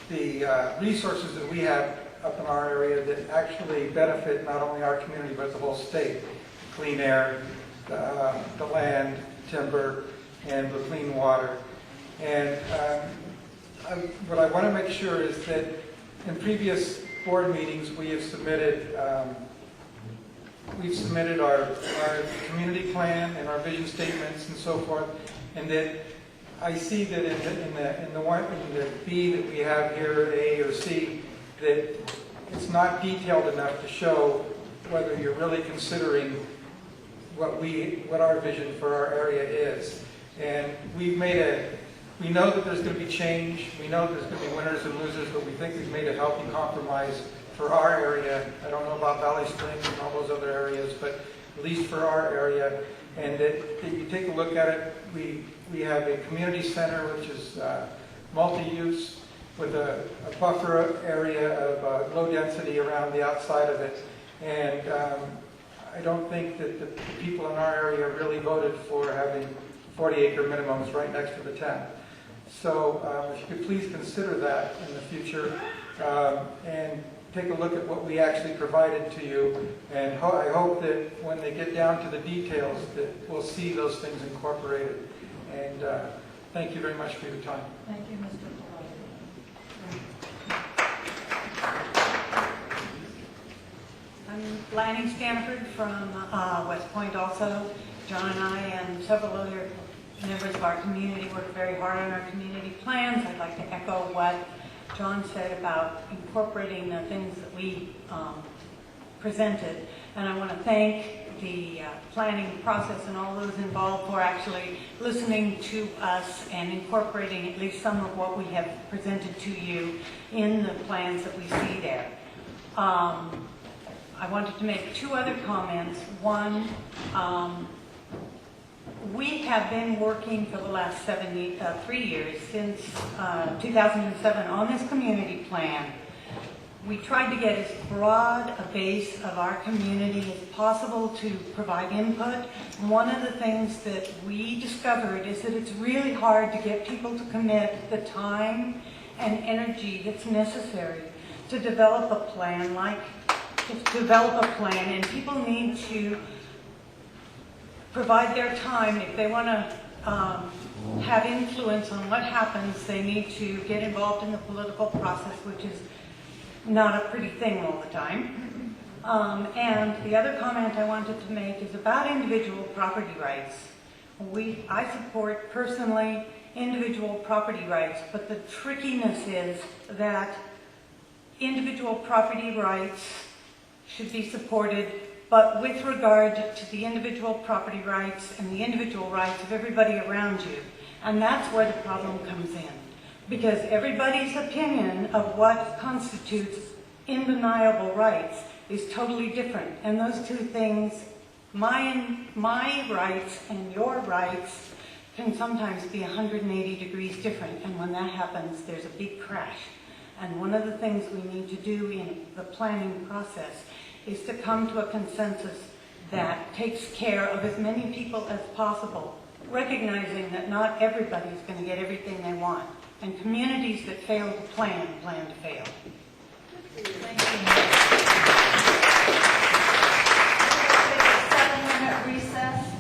the resources that we have up in our area that actually benefit not only our community but the whole state. Clean air, the land, timber, and the clean water. And what I want to make sure is that in previous board meetings we have submitted our community plan and our vision statements and so forth, and that I see that in the B that we have here, A or C, that it's not detailed enough to show whether you're really considering what our vision for our area is. And we know that there's going to be change. We know there's going to be winners and losers, but we think we've made a healthy compromise for our area. I don't know about Valley Springs and all those other areas, but at least for our area. And that if you take a look at it, we have a community center which is multi-use, with a buffer area of low density around the outside of it. And I don't think that the people in our area really voted for having 40-acre minimums right next to the town. So if you could please consider that in the future, and take a look at what we actually provided to you, and I hope that when they get down to the details that we'll see those things incorporated. And thank you very much for your time. Thank you, Mr. Peloti. I'm Lanny Stanford from West Point also. John and I and several other members of our community work very hard on our community plans. I'd like to echo what John said about incorporating the things that we presented. And I want to thank the planning process and all those involved for actually listening to us and incorporating at least some of what we have presented to you in the plans that we see there. I wanted to make two other comments. One, we have been working for the last 3 years, since 2007, on this community plan. We tried to get as broad a base of our community as possible to provide input. One of the things that we discovered is that it's really hard to get people to commit the time and energy that's necessary to develop a plan, and people need to provide their time. If they want to have influence on what happens, they need to get involved in the political process, which is not a pretty thing all the time. And the other comment I wanted to make is about individual property rights. I support personally individual property rights, but the trickiness is that individual property rights should be supported, but with regard to the individual property rights and the individual rights of everybody around you. And that's where the problem comes in. Because everybody's opinion of what constitutes undeniable rights is totally different. And those two things, my rights and your rights, can sometimes be 180 degrees different. And when that happens, there's a big crash. And one of the things we need to do in the planning process is to come to a consensus that takes care of as many people as possible, recognizing that not everybody is going to get everything they want. And communities that fail to plan to fail. Thank you. We'll take a 7-minute recess.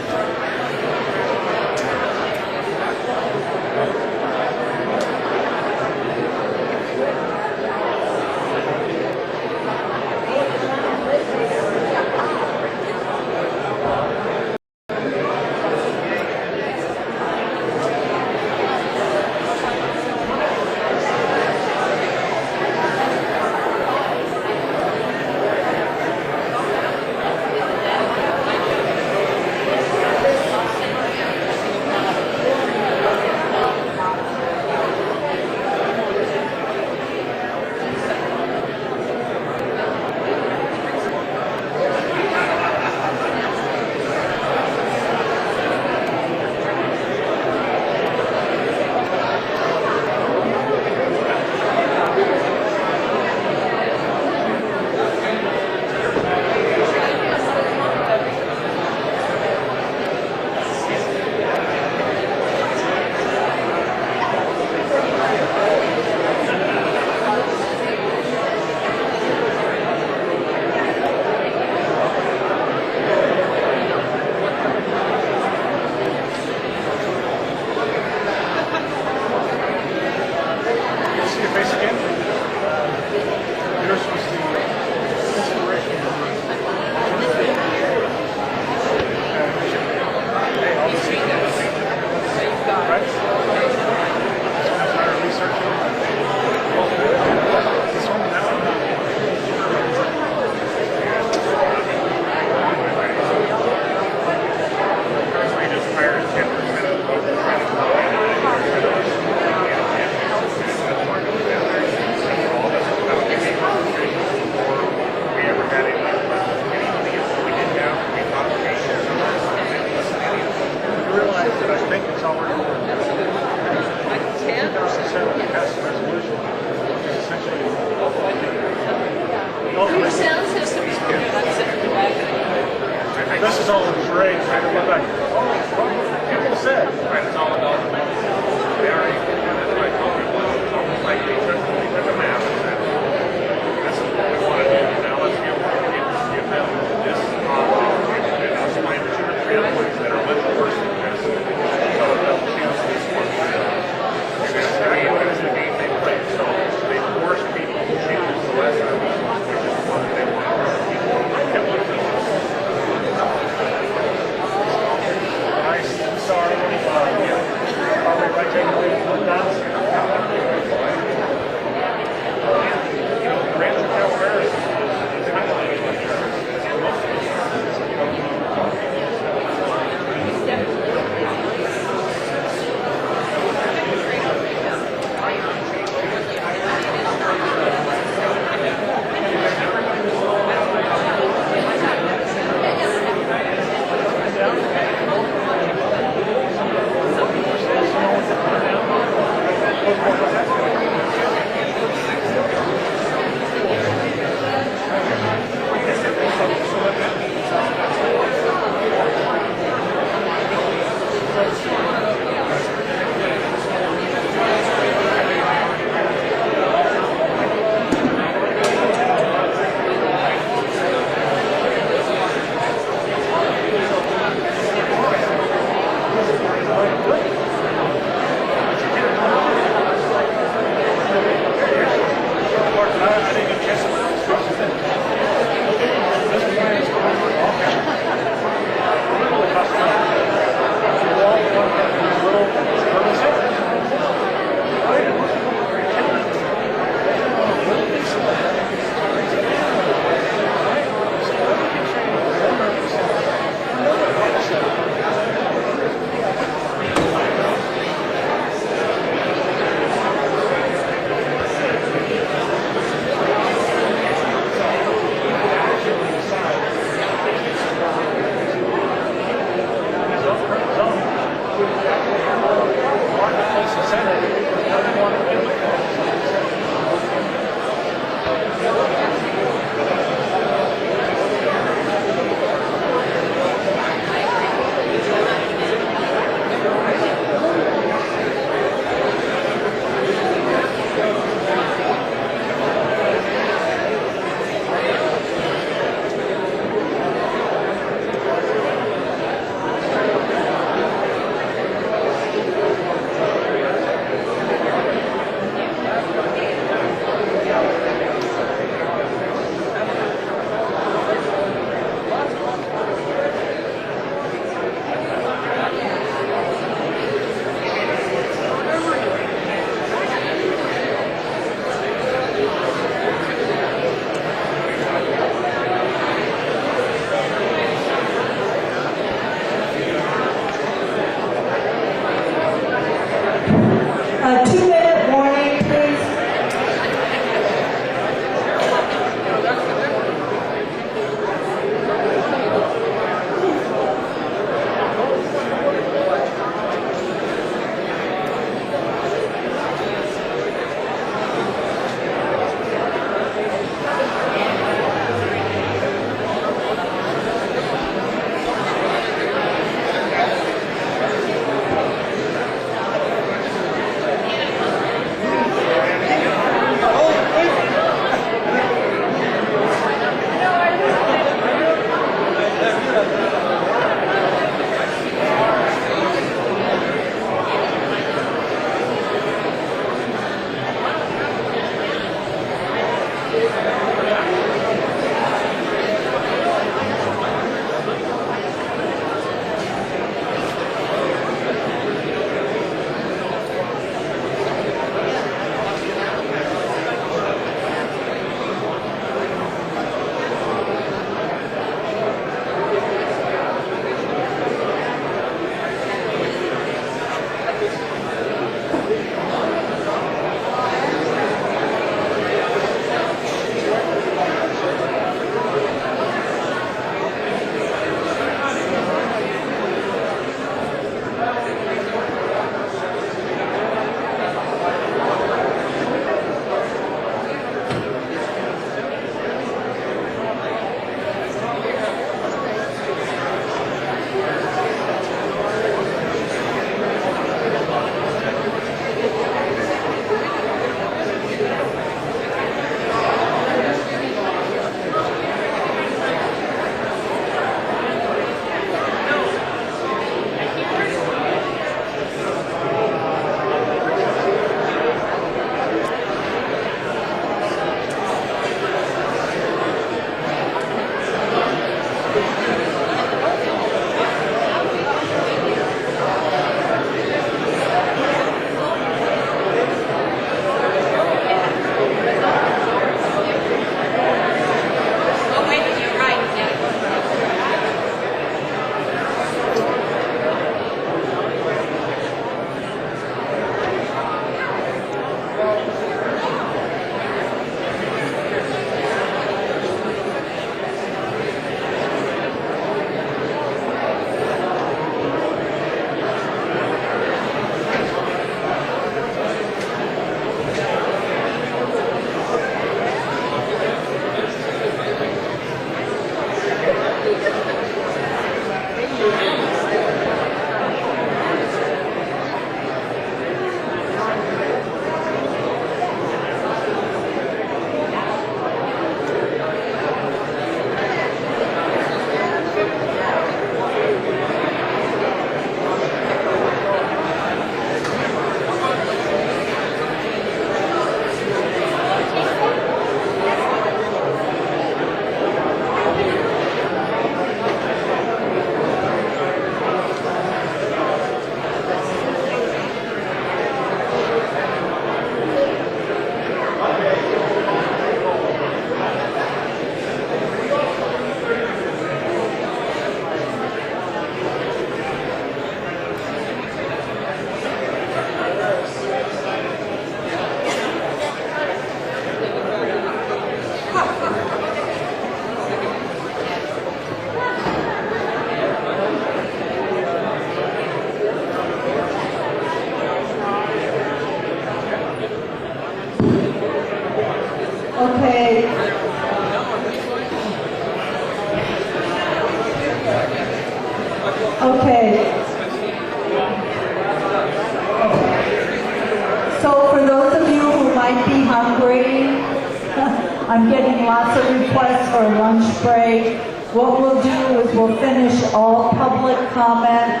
I'm getting lots of requests for a lunch break. What we'll do is we'll finish all public comment.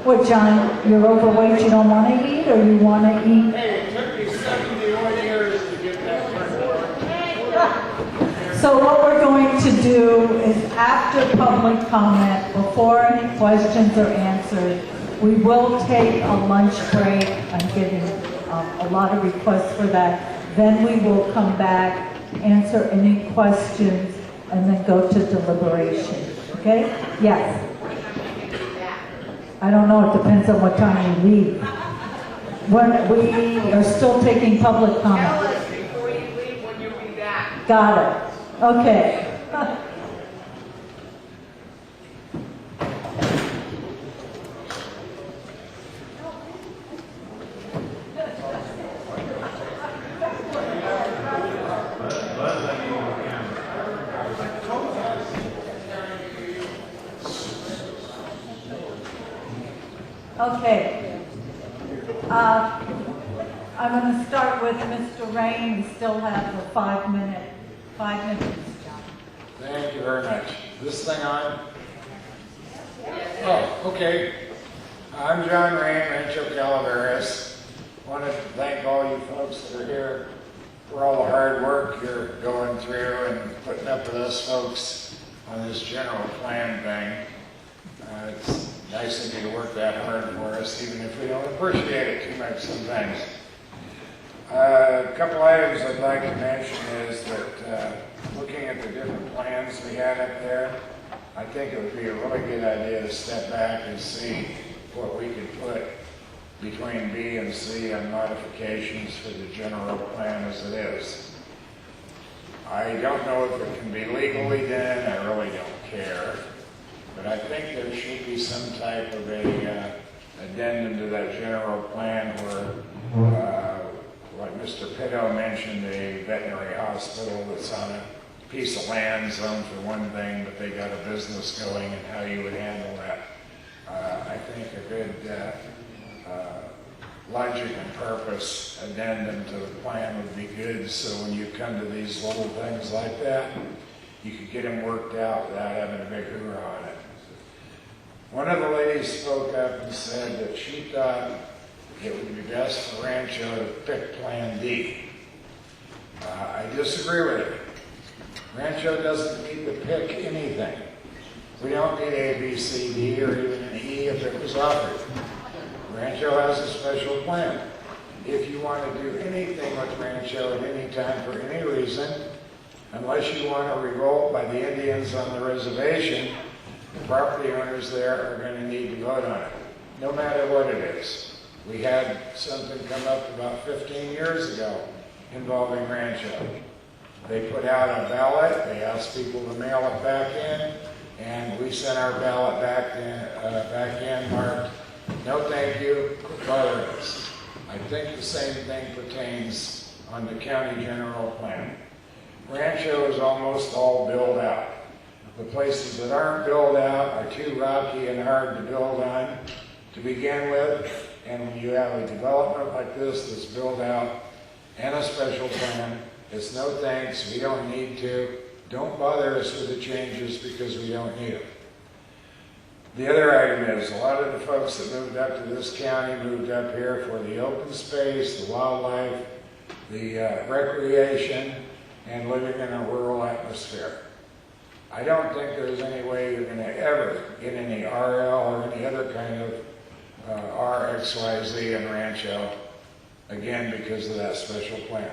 What, John, you're overweight, you don't want to eat, or you want to eat? Hey, it took me 71 years to get that turned. So what we're going to do is after public comment, before any questions are answered, we will take a lunch break. I'm getting a lot of requests for that. Then we will come back, answer any questions, and then go to deliberation. Okay? Yes. I don't know, it depends on what time you leave. When we are still taking public comment. Tell us before you leave when you'll be back. Got it. Okay. Okay. I'm going to start with Mr. Rain. We still have the 5 minutes, John. Thank you very much. This thing on? Oh, okay. I'm John Rain, Rancho Calaveras. Wanted to thank all you folks that are here for all the hard work you're going through and putting up with us folks on this general plan thing. It's nice of you to work that hard for us, even if we don't appreciate it too much sometimes. A couple items I'd like to mention is that looking at the different plans we had up there, I think it would be a really good idea to step back and see what we could put between B and C on modifications for the general plan as it is. I don't know if it can be legally done, I really don't care, but I think there should be some type of a addendum to that general plan where, like Mr. Pitto mentioned, a veterinary hospital that's on a piece of land zoned for one thing, but they got a business going and how you would handle that. I think a good logic and purpose addendum to the plan would be good, so when you come to these little things like that, you could get them worked out without having a big hoorah on it. One of the ladies spoke up and said that she thought it would be best for Rancho to pick Plan D. I disagree with her. Rancho doesn't need to pick anything. We don't need A, B, C, D, or even an E if it was offered. Rancho has a special plan. If you want to do anything with Rancho at any time for any reason, unless you want a revolt by the Indians on the reservation, the property owners there are going to need to vote on it, no matter what it is. We had something come up about 15 years ago involving Rancho. They put out a ballot, they asked people to mail it back in, and we sent our ballot back in marked, no thank you, bothering us. I think the same thing pertains on the county general plan. Rancho is almost all built out. The places that aren't built out are too rocky and hard to build on to begin with. And when you have a development like this that's built out and a special plan, it's no thanks, we don't need to. Don't bother us with the changes because we don't need them. The other item is, a lot of the folks that moved up to this county moved up here for the open space, the wildlife, the recreation, and living in a rural atmosphere. I don't think there's any way you're going to ever get any RL or any other kind of RXYZ in Rancho, again, because of that special plan.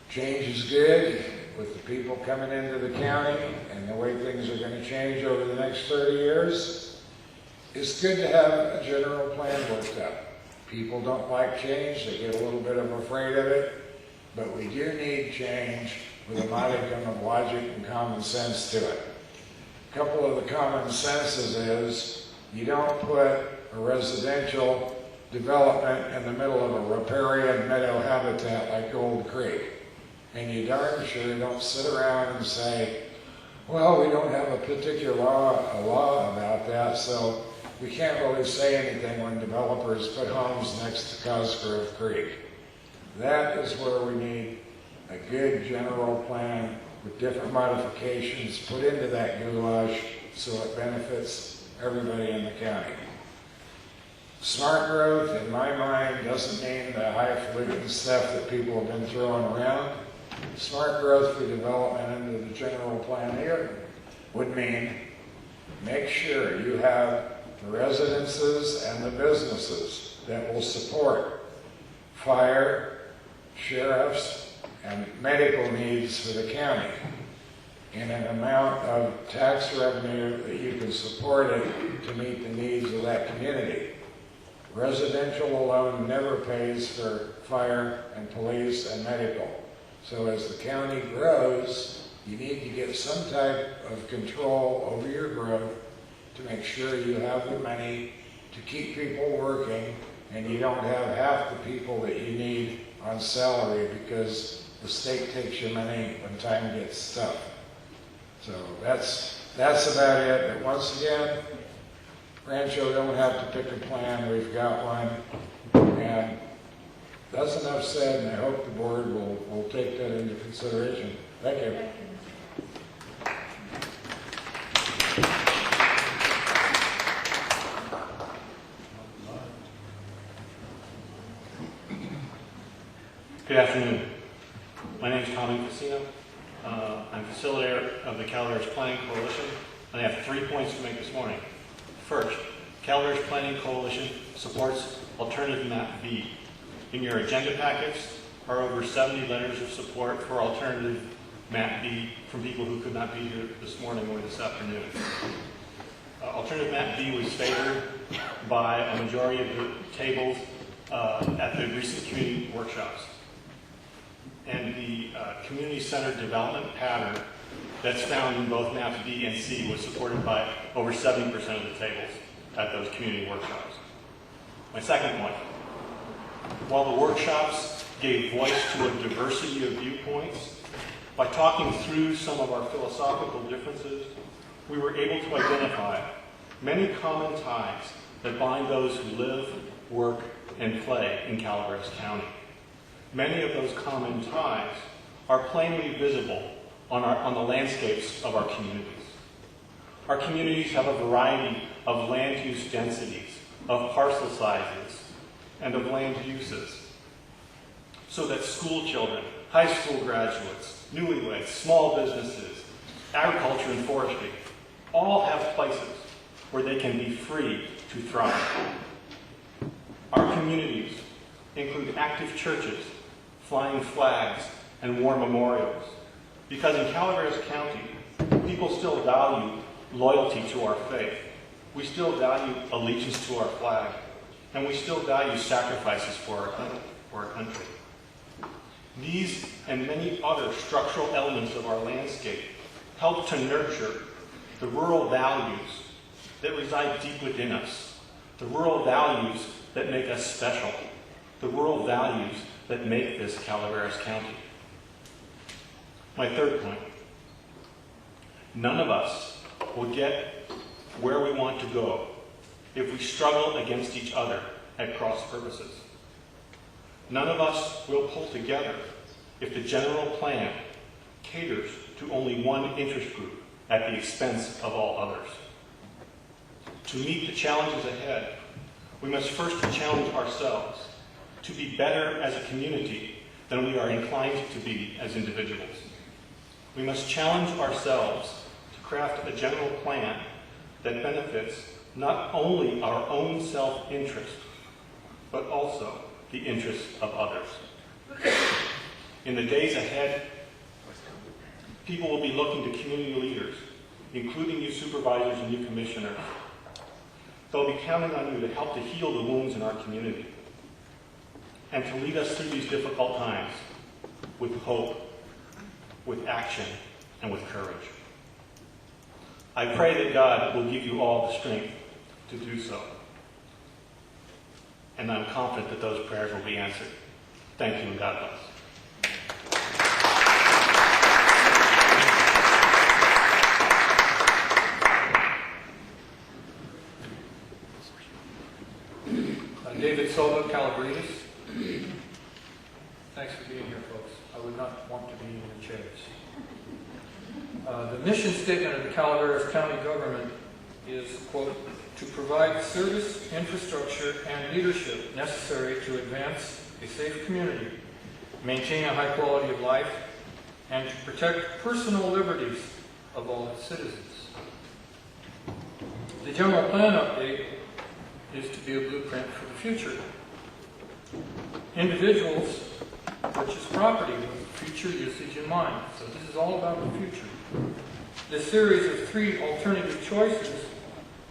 Change is good with the people coming into the county and the way things are going to change over the next 30 years. It's good to have a general plan worked up. People don't like change, they get a little bit afraid of it, but we do need change with a modicum of logic and common sense to it. A couple of the common senses is you don't put a residential development in the middle of a riparian meadow habitat like Gold Creek. And you darn sure don't sit around and say, well, we don't have a particular law about that, so we can't really say anything when developers put homes next to Cosgrove Creek. That is where we need a good general plan with different modifications put into that goulash so it benefits everybody in the county. Smart growth, in my mind, doesn't mean the highfalutin stuff that people have been throwing around. Smart growth for development into the general plan here would mean make sure you have the residences and the businesses that will support fire, sheriffs, and medical needs for the county in an amount of tax revenue that you can support it to meet the needs of that community. Residential alone never pays for fire and police and medical. So as the county grows, you need to get some type of control over your growth to make sure you have the money to keep people working and you don't have half the people that you need on salary because the state takes your money when time gets tough. So that's about it. But once again, Rancho don't have to pick a plan. We've got one. And that's enough said, and I hope the board will take that into consideration. Thank you. Good afternoon. My name is Tommy Casino. I'm facilitator of the Calaveras Planning Coalition, and I have 3 points to make this morning. First, Calaveras Planning Coalition supports alternative map B. In your agenda packets are over 70 letters of support for alternative map B from people who could not be here this morning or this afternoon. Alternative map B was favored by a majority of the tables at the recent community workshops. And the community-centered development pattern that's found in both maps B and C was supported by over 70% of the tables at those community workshops. My second point, while the workshops gave voice to a diversity of viewpoints, by talking through some of our philosophical differences, we were able to identify many common ties that bind those who live, work, and play in Calaveras County. Many of those common ties are plainly visible on the landscapes of our communities. Our communities have a variety of land use densities, of parcel sizes, and of land uses, so that school children, high school graduates, newlyweds, small businesses, agriculture and forestry, all have places where they can be free to thrive. Our communities include active churches, flying flags, and war memorials. Because in Calaveras County, people still value loyalty to our faith. We still value allegiance to our flag. And we still value sacrifices for our country. These and many other structural elements of our landscape help to nurture the rural values that reside deep within us, the rural values that make us special, the rural values that make this Calaveras County. My third point, none of us will get where we want to go if we struggle against each other at cross purposes. None of us will pull together if the general plan caters to only one interest group at the expense of all others. To meet the challenges ahead, we must first challenge ourselves to be better as a community than we are inclined to be as individuals. We must challenge ourselves to craft a general plan that benefits not only our own self-interest, but also the interests of others. In the days ahead, people will be looking to community leaders, including you supervisors and you commissioners. They'll be counting on you to help to heal the wounds in our community and to lead us through these difficult times with hope, with action, and with courage. I pray that God will give you all the strength to do so. And I'm confident that those prayers will be answered. Thank you, and God bless. David Silva, Calaveras. Thanks for being here, folks. I would not want to be in your chairs. The mission statement of the Calaveras County government is, quote, to provide service, infrastructure, and leadership necessary to advance a safe community, maintain a high quality of life, and to protect personal liberties of all its citizens. The general plan update is to be a blueprint for the future. Individuals purchase property with future usage in mind, so this is all about the future. This series of 3 alternative choices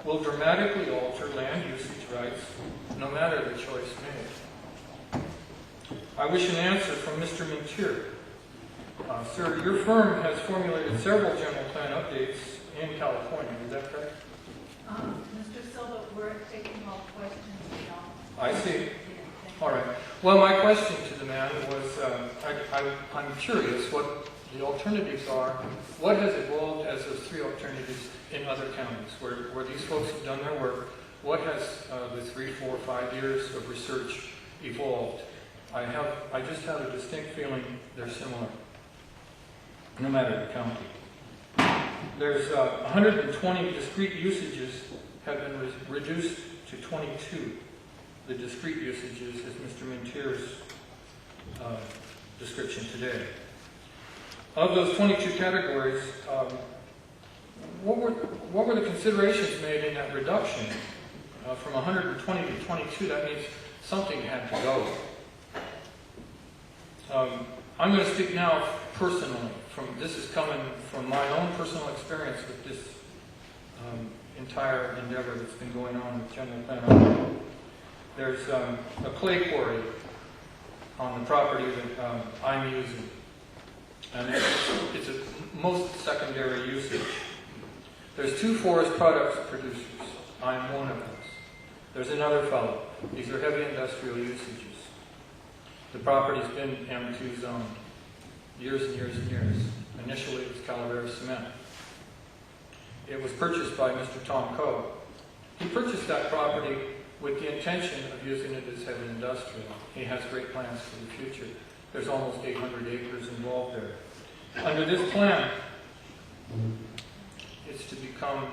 will dramatically alter land usage rights, no matter the choice made. I wish an answer from Mr. Mintier. Sir, your firm has formulated several general plan updates in California, is that correct? Mr. Silva, we're taking all questions now. I see. All right. Well, my question to the man was, I'm curious what the alternatives are. What has evolved as those 3 alternatives in other counties where these folks have done their work? What has the 3, 4, 5 years of research evolved? I just have a distinct feeling they're similar, no matter the county. There's 120 discrete usages have been reduced to 22. The discrete usages is Mr. Mintier's description today. Of those 22 categories, what were the considerations made in that reduction? From 120 to 22, that means something had to go. I'm going to speak now personally. This is coming from my own personal experience with this entire endeavor that's been going on with General Plan. There's a clay quarry on the property that I'm using, and it's a most secondary usage. There's 2 forest products producers. I'm one of those. There's another fellow. These are heavy industrial usages. The property's been M2 zoned years and years and years. Initially, it was Calaveras Cement. It was purchased by Mr. Tom Coe. He purchased that property with the intention of using it as heavy industrial. He has great plans for the future. There's almost 800 acres involved there. Under this plan, it's to become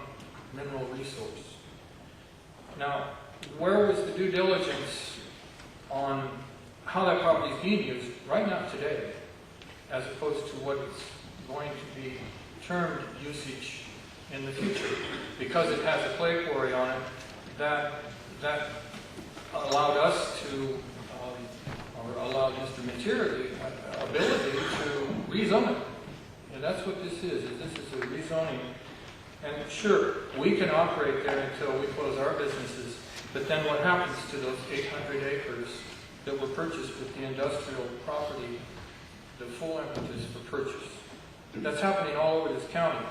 mineral resource. Now, where was the due diligence on how that property is being used right now today, as opposed to what it's going to be termed usage in the future? Because it has a clay quarry on it, that allowed us to, or allowed Mr. Mintier the ability to rezone it. And that's what this is. This is a rezoning. And sure, we can operate there until we close our businesses, but then what happens to those 800 acres that were purchased with the industrial property, the full impetus for purchase? That's happening all over this county.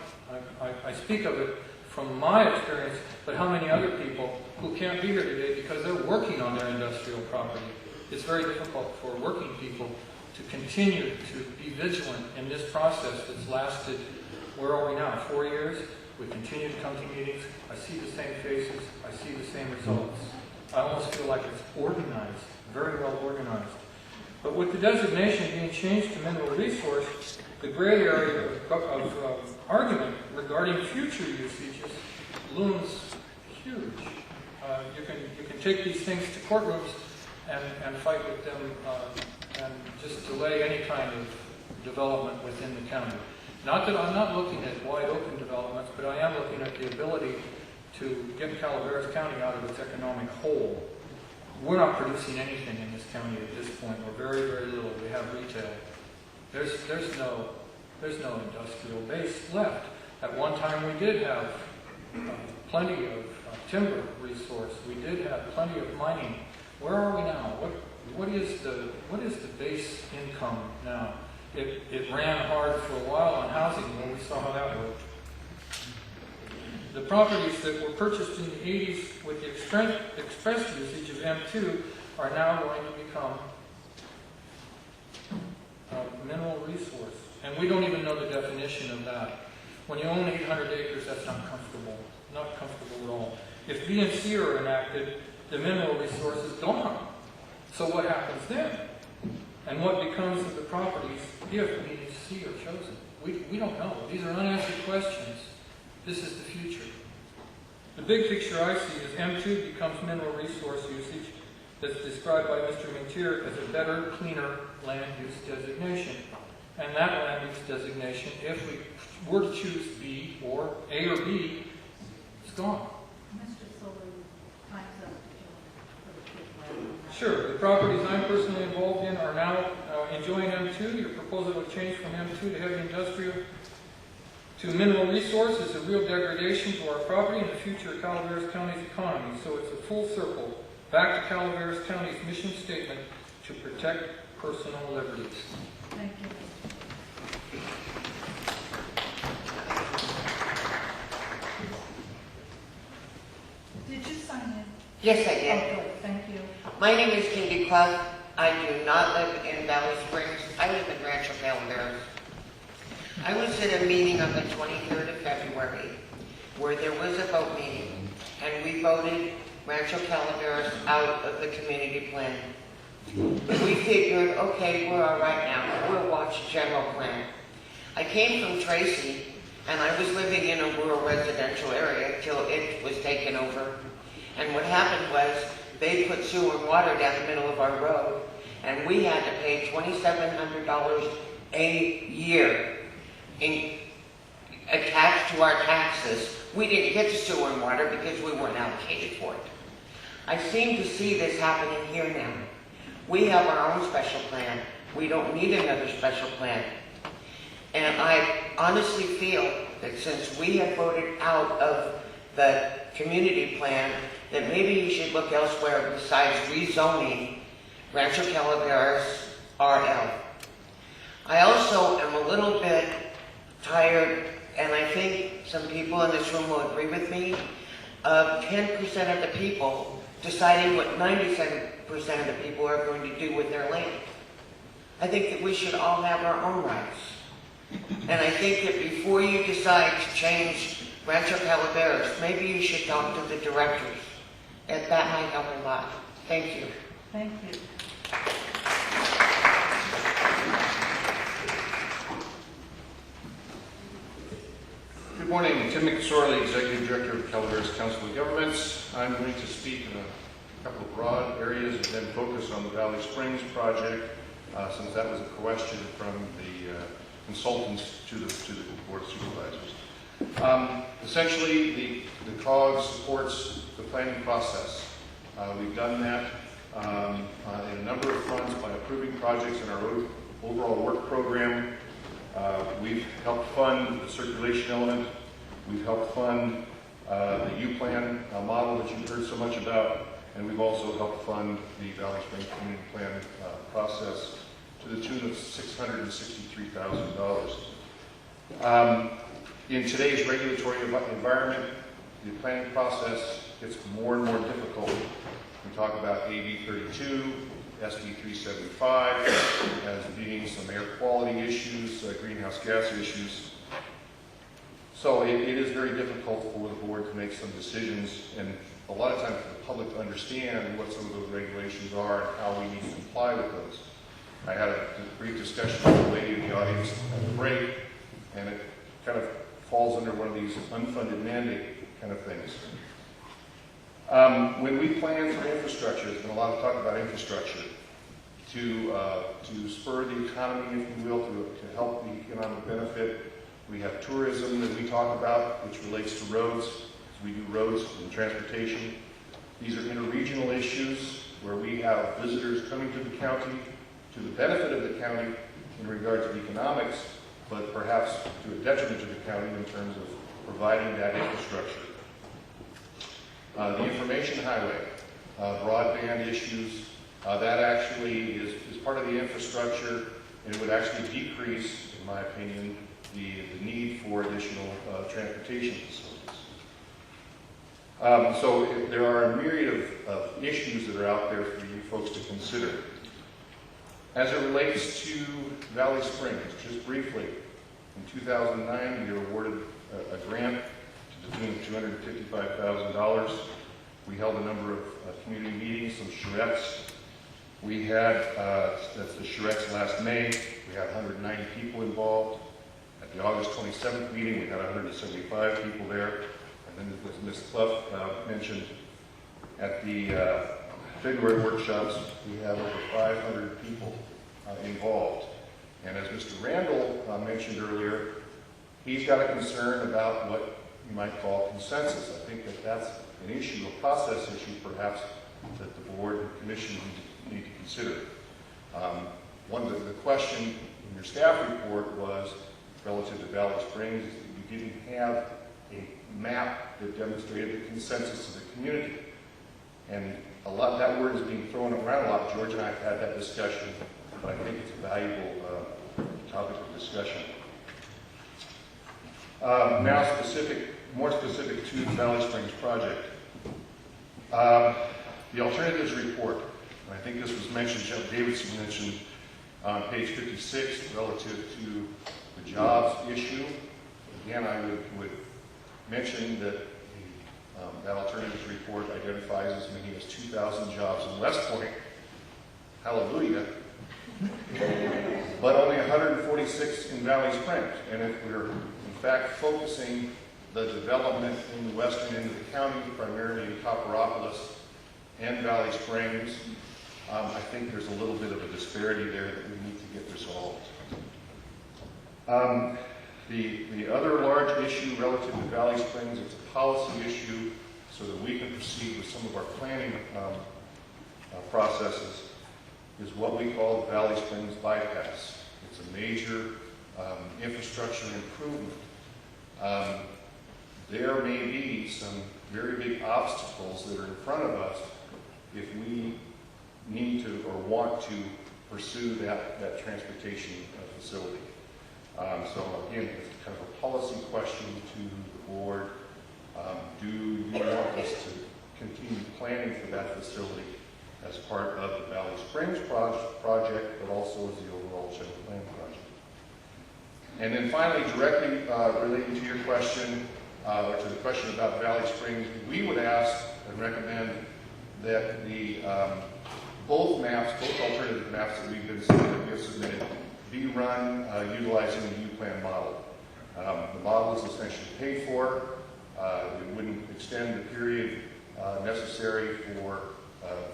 I speak of it from my experience, but how many other people who can't be here today because they're working on their industrial property? It's very difficult for working people to continue to be vigilant in this process that's lasted, where are we now, 4 years? We continue to come to meetings. I see the same faces. I see the same results. I almost feel like it's organized, very well organized. But with the designation being changed to mineral resource, the gray area of argument regarding future usages looms huge. You can take these things to courtrooms and fight with them and just delay any kind of development within the county. Not that I'm not looking at wide open developments, but I am looking at the ability to get Calaveras County out of its economic hole. We're not producing anything in this county at this point, or very, very little. We have retail. There's no industrial base left. At one time we did have plenty of timber resource. We did have plenty of mining. Where are we now? What is the base income now? It ran hard for a while on housing when we saw how that worked. The properties that were purchased in the 80s with the express usage of M2 are now going to become mineral resource. And we don't even know the definition of that. When you own 800 acres, that's not comfortable at all. If B and C are enacted, the mineral resource is gone. So what happens then? And what becomes of the properties if B and C are chosen? We don't know. These are unanswered questions. This is the future. The big picture I see is M2 becomes mineral resource usage that's described by Mr. Mintier as a better, cleaner land use designation. And that land use designation, if we were to choose B or A or B, it's gone. Mr. Solar, time's up. Sure, the properties I'm personally involved in are now enjoying M2. Your proposal would change from M2 to heavy industrial to mineral resource is a real degradation to our property and the future of Calaveras County's economy. So it's a full circle back to Calaveras County's mission statement to protect personal liberties. Thank you. Did you sign in? Yes, I did. Oh, good. Thank you. My name is Katie Clark. I do not live in Valley Springs. I live in Rancho Calaveras. I was at a meeting on the 23rd of February where there was a vote meeting, and we voted Rancho Calaveras out of the community plan. We figured, okay, we're all right now. We'll watch general plan. I came from Tracy, and I was living in a rural residential area till it was taken over. And what happened was they put sewer and water down the middle of our road, and we had to pay $2,700 a year attached to our taxes. We didn't get the sewer and water because we weren't allocated for it. I seem to see this happening here now. We have our own special plan. We don't need another special plan. And I honestly feel that since we have voted out of the community plan, that maybe you should look elsewhere besides rezoning Rancho Calaveras RL. I also am a little bit tired, and I think some people in this room will agree with me, of 10% of the people deciding what 97% of the people are going to do with their land. I think that we should all have our own rights. And I think that before you decide to change Rancho Calaveras, maybe you should talk to the directors. And that might help a lot. Thank you. Thank you. Good morning, Tim McSorley, Executive Director of Calaveras Council of Governments. I'm going to speak in a couple of broad areas and then focus on the Valley Springs project, since that was a question from the consultants to the Board of Supervisors. Essentially, the COG supports the planning process. We've done that in a number of fronts by approving projects in our overall work program. We've helped fund the circulation element. We've helped fund the U-Plan model that you've heard so much about, and we've also helped fund the Valley Springs Community Plan process to the tune of $663,000. In today's regulatory environment, the planning process gets more and more difficult. We talk about AB 32, SB 375 as being some air quality issues, greenhouse gas issues. So it is very difficult for the board to make some decisions, and a lot of times for the public to understand what some of those regulations are and how we need to comply with those. I had a brief discussion with a lady in the audience at the break, and it kind of falls under one of these unfunded mandate kind of things. When we plan for infrastructure, there's been a lot of talk about infrastructure to spur the economy, if you will, to help the economic benefit. We have tourism that we talk about, which relates to roads. We do roads and transportation. These are interregional issues where we have visitors coming to the county to the benefit of the county in regard to economics, but perhaps to a detriment to the county in terms of providing that infrastructure. The information highway, broadband issues, that actually is part of the infrastructure, and it would actually decrease, in my opinion, the need for additional transportation facilities. So there are a myriad of issues that are out there for you folks to consider. As it relates to Valley Springs, just briefly, in 2009 we were awarded a grant to the tune of $255,000. We held a number of community meetings, some charrettes, We had, that's the Charrette's last May, we had 190 people involved. At the August 27th meeting, we had 175 people there. And then, as Ms. Clough mentioned, at the February workshops, we have over 500 people involved. And as Mr. Randall mentioned earlier, he's got a concern about what you might call consensus. I think that that's an issue, a process issue perhaps, that the board and commission need to consider. One of the question in your staff report was relative to Valley Springs, is that you didn't have a map that demonstrated the consensus of the community. And a lot, that word is being thrown around a lot. George and I have had that discussion, but I think it's a valuable topic of discussion. Now more specific to the Valley Springs project. The alternatives report, and I think this was mentioned, Jeff Davidson mentioned on page 56 relative to the jobs issue. Again, I would mention that that alternatives report identifies as many as 2,000 jobs in West Point. Hallelujah. But only 146 in Valley Springs. And if we're in fact focusing the development in the western end of the county, primarily in Copperopolis and Valley Springs, I think there's a little bit of a disparity there that we need to get resolved. The other large issue relative to Valley Springs, it's a policy issue so that we can proceed with some of our planning processes, is what we call the Valley Springs bypass. It's a major infrastructure improvement. There may be some very big obstacles that are in front of us if we need to or want to pursue that transportation facility. So again, it's kind of a policy question to the board. Do you want us to continue planning for that facility as part of the Valley Springs project, but also as the overall general plan project? And then finally, directly relating to your question, or to the question about Valley Springs, we would ask and recommend that the both alternative maps that we have submitted, be run utilizing the U-Plan model. The model is essentially paid for. It wouldn't extend the period necessary for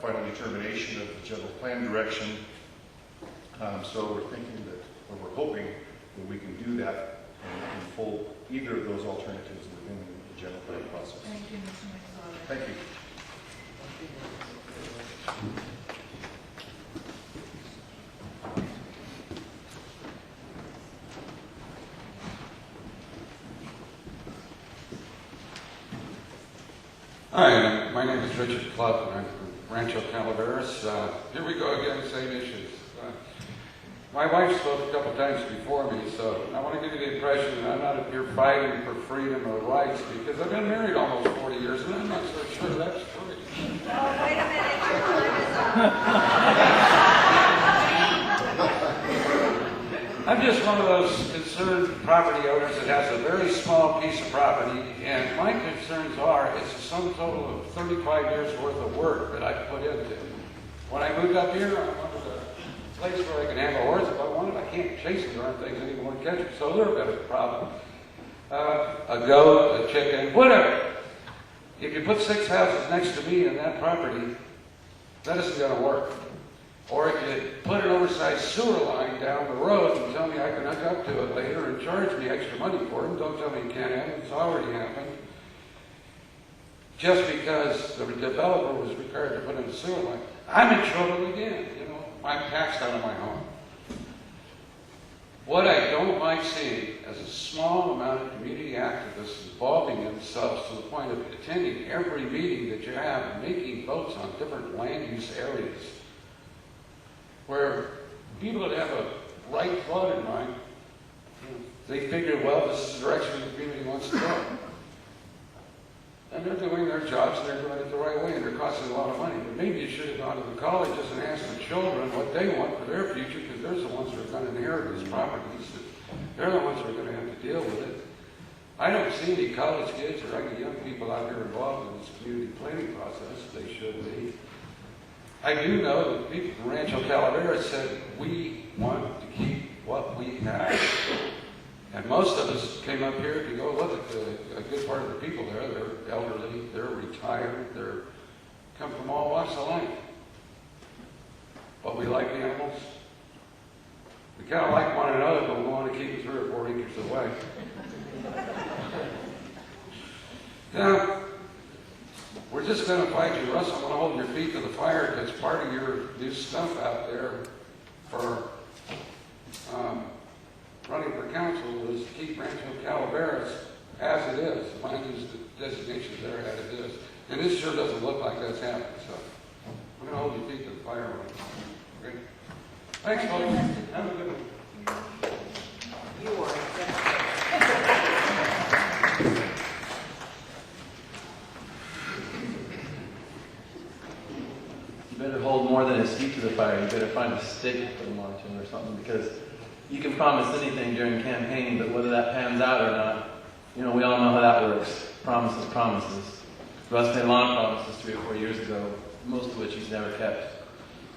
final determination of the general plan direction. So we're thinking that, or we're hoping that we can do that and fold either of those alternatives within the general plan process. Thank you, Mr. McFarland. Thank you. Hi, my name is Richard Clough, and I'm from Rancho Calaveras. Here we go again, same issues. My wife spoke a couple times before me, so I want to give you the impression that I'm not up here fighting for freedom or rights, because I've been married almost 40 years, and I'm not so sure that's true. Oh, wait a minute, your time is up. I'm just one of those concerned property owners that has a very small piece of property, and my concerns are it's a sum total of 35 years worth of work that I've put into it. When I moved up here, I wanted a place where I can have a horse if I wanted. I can't chase them around things anymore and catch them, so they're a bit of a problem. A goat, a chicken, whatever. If you put 6 houses next to me in that property, that isn't going to work. Or if you put an oversized sewer line down the road and tell me I can hook up to it later and charge me extra money for it, and don't tell me you can't have it, it's already happened. Just because the developer was required to put in a sewer line, I'm in trouble again. You know, I'm taxed out of my home. What I don't like seeing is a small amount of community activists involving themselves to the point of attending every meeting that you have and making votes on different land use areas, where people that have a right thought in mind, they figure, well, this is the direction the community wants to go. And they're doing their jobs, and they're doing it the right way, and they're costing a lot of money. But maybe you should have gone to the colleges and asked the children what they want for their future, because they're the ones that are going to inherit these properties. They're the ones that are going to have to deal with it. I don't see any college kids or any young people out here involved in this community planning process. They should be. I do know that people from Rancho Calaveras said, we want to keep what we have. And most of us came up here to go look at a good part of the people there. They're elderly, they're retired, they're come from all walks of life. But we like animals. We kind of like one another, but we want to keep them 3 or 4 acres away. Now, we're just going to fight you, Russ. I'm going to hold your feet to the fire because part of your new stuff out there for running for council was to keep Rancho Calaveras as it is. Find these designations there as it is. And this sure doesn't look like that's happening. So I'm going to hold your feet to the fire. Okay? Thanks, folks. Have a good one. You are You better hold more than his feet to the fire. You better find a stick to put him onto or something, because you can promise anything during campaigning, but whether that pans out or not, we all know how that works. Promises, promises. Russ made a lot of promises 3 or 4 years ago, most of which he's never kept.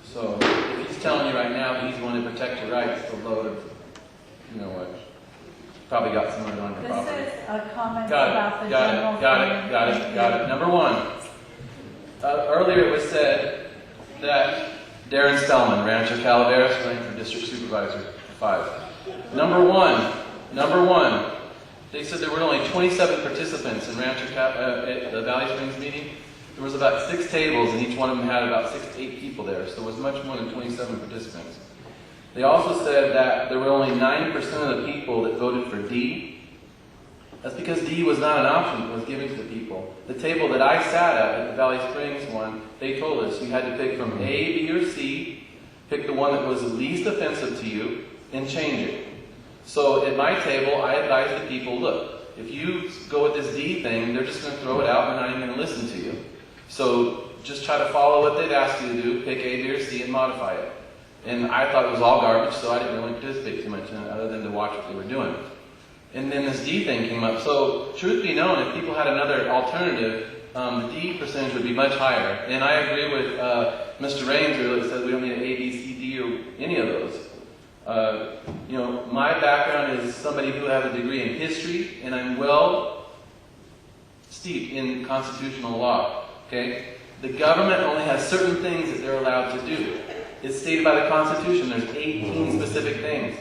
So if he's telling you right now that he's going to protect your rights, the load of, probably got some of it on your property. This is a comment about the general Got it. Number 1. Earlier it was said that Darren Stellman, Rancho Calaveras, running for District Supervisor 5. Number one, they said there were only 27 participants in at the Valley Springs meeting. There was about 6 tables, and each one of them had about 6 to 8 people there, so there was much more than 27 participants. They also said that there were only 9% of the people that voted for D. That's because D was not an option, it was given to the people. The table that I sat at the Valley Springs one, they told us you had to pick from A, B, or C, pick the one that was the least offensive to you, and change it. So at my table, I advised the people, look, if you go with this D thing, they're just going to throw it out and they're not even going to listen to you. So just try to follow what they've asked you to do, pick A, B, or C, and modify it. And I thought it was all garbage, so I didn't really participate too much in it other than to watch what they were doing. And then this D thing came up. So truth be known, if people had another alternative, the D percentage would be much higher. And I agree with Mr. Raines who says we don't need an A, B, C, D, or any of those. My background is somebody who has a degree in history, and I'm well steeped in constitutional law. Okay? The government only has certain things that they're allowed to do. It's stated by the Constitution. There's 18 specific things.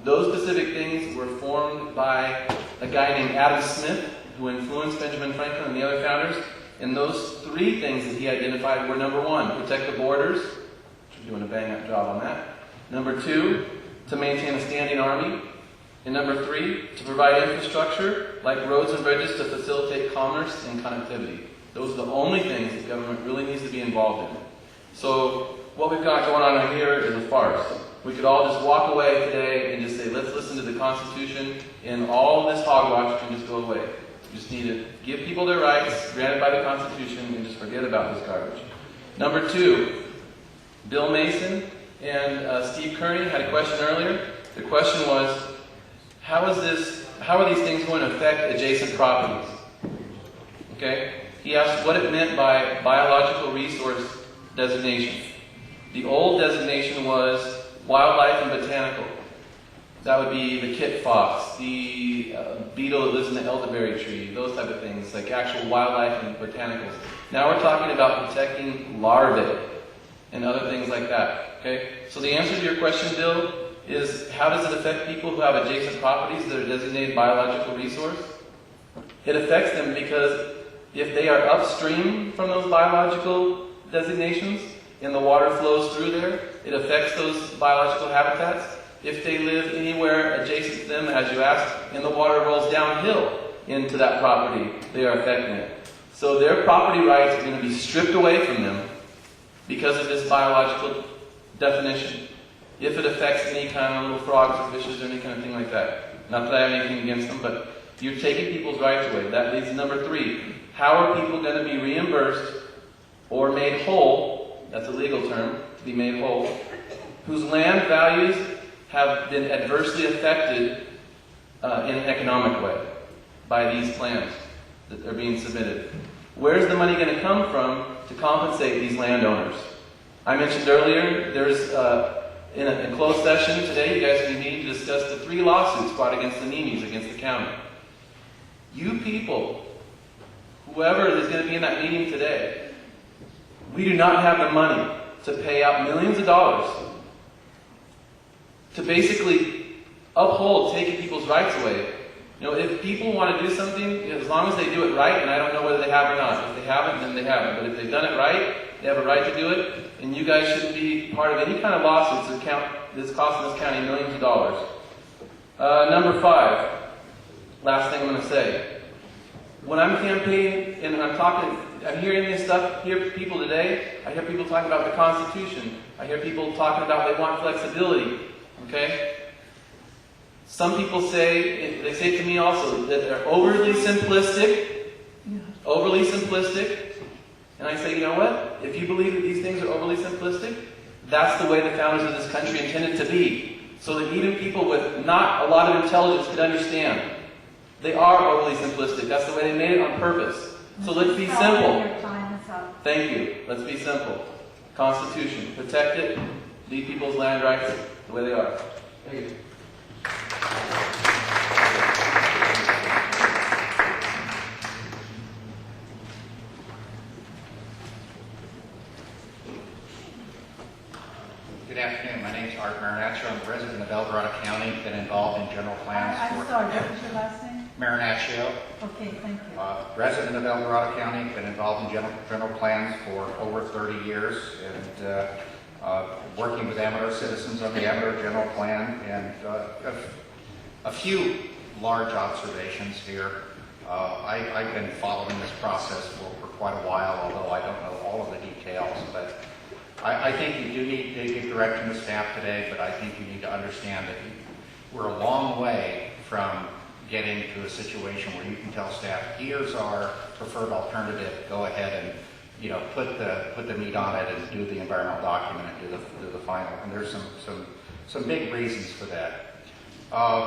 Those specific things were formed by a guy named Adam Smith, who influenced Benjamin Franklin and the other founders. And those 3 things that he identified were: number 1, protect the borders, which we're doing a bang-up job on that. Number 2, to maintain a standing army. And number 3, to provide infrastructure like roads and bridges to facilitate commerce and connectivity. Those are the only things that government really needs to be involved in. So what we've got going on here is a farce. We could all just walk away today and just say, let's listen to the Constitution, and all this hogwash can just go away. We just need to give people their rights granted by the Constitution and just forget about this garbage. Number 2, Bill Mason and Steve Kearney had a question earlier. The question was, how are these things going to affect adjacent properties? Okay? He asked what it meant by biological resource designation. The old designation was wildlife and botanical. That would be the kit fox, the beetle that lives in the elderberry tree, those type of things, like actual wildlife and botanicals. Now we're talking about protecting larvae and other things like that. Okay? So the answer to your question, Bill, is how does it affect people who have adjacent properties that are designated biological resource? It affects them because if they are upstream from those biological designations and the water flows through there, it affects those biological habitats. If they live anywhere adjacent to them, as you asked, and the water rolls downhill into that property, they are affecting it. So their property rights are going to be stripped away from them because of this biological definition. If it affects any kind of little frogs or fishes or any kind of thing like that. Not that I have anything against them, but you're taking people's rights away. That leads to number 3. How are people going to be reimbursed or made whole, that's a legal term, to be made whole, whose land values have been adversely affected in an economic way by these plans that are being submitted? Where's the money going to come from to compensate these landowners? I mentioned earlier, there's in a closed session today, you guys need to discuss the 3 lawsuits brought against the Nemes, against the county. You people, whoever is going to be in that meeting today, we do not have the money to pay out millions of dollars to basically uphold taking people's rights away. You know, if people want to do something, as long as they do it right, and I don't know whether they have or not. If they haven't, then they haven't. But if they've done it right, they have a right to do it, and you guys shouldn't be part of any kind of lawsuits that's costing this county millions of dollars. Number 5, last thing I'm going to say. When I'm campaigning and I'm hearing this stuff, hear people today, I hear people talking about the Constitution. I hear people talking about they want flexibility, okay? Some people they say to me also, that they're overly simplistic, and I say, you know what? If you believe that these things are overly simplistic, that's the way the founders of this country intended to be. So that even people with not a lot of intelligence could understand. They are overly simplistic. That's the way they made it on purpose. So let's be simple. Your time is up. Thank you. Let's be simple. Constitution. Protect it. Leave people's land rights the way they are. Thank you. Good afternoon. My name is Art Marinaccio. I'm a resident of El Dorado County. Been involved in general plans I'm sorry, what was your last name? Marinaccio. Okay, thank you. Resident of El Dorado County. Been involved in general plans for over 30 years, and working with Amador citizens on the Amador general plan, and a few large observations here. I've been following this process for quite a while, although I don't know all of the details, but I think you do need to give direction to staff today, but I think you need to understand that we're a long way from getting to a situation where you can tell staff, here's our preferred alternative, go ahead and put the meat on it and do the environmental document and do the final. And there's some big reasons for that. A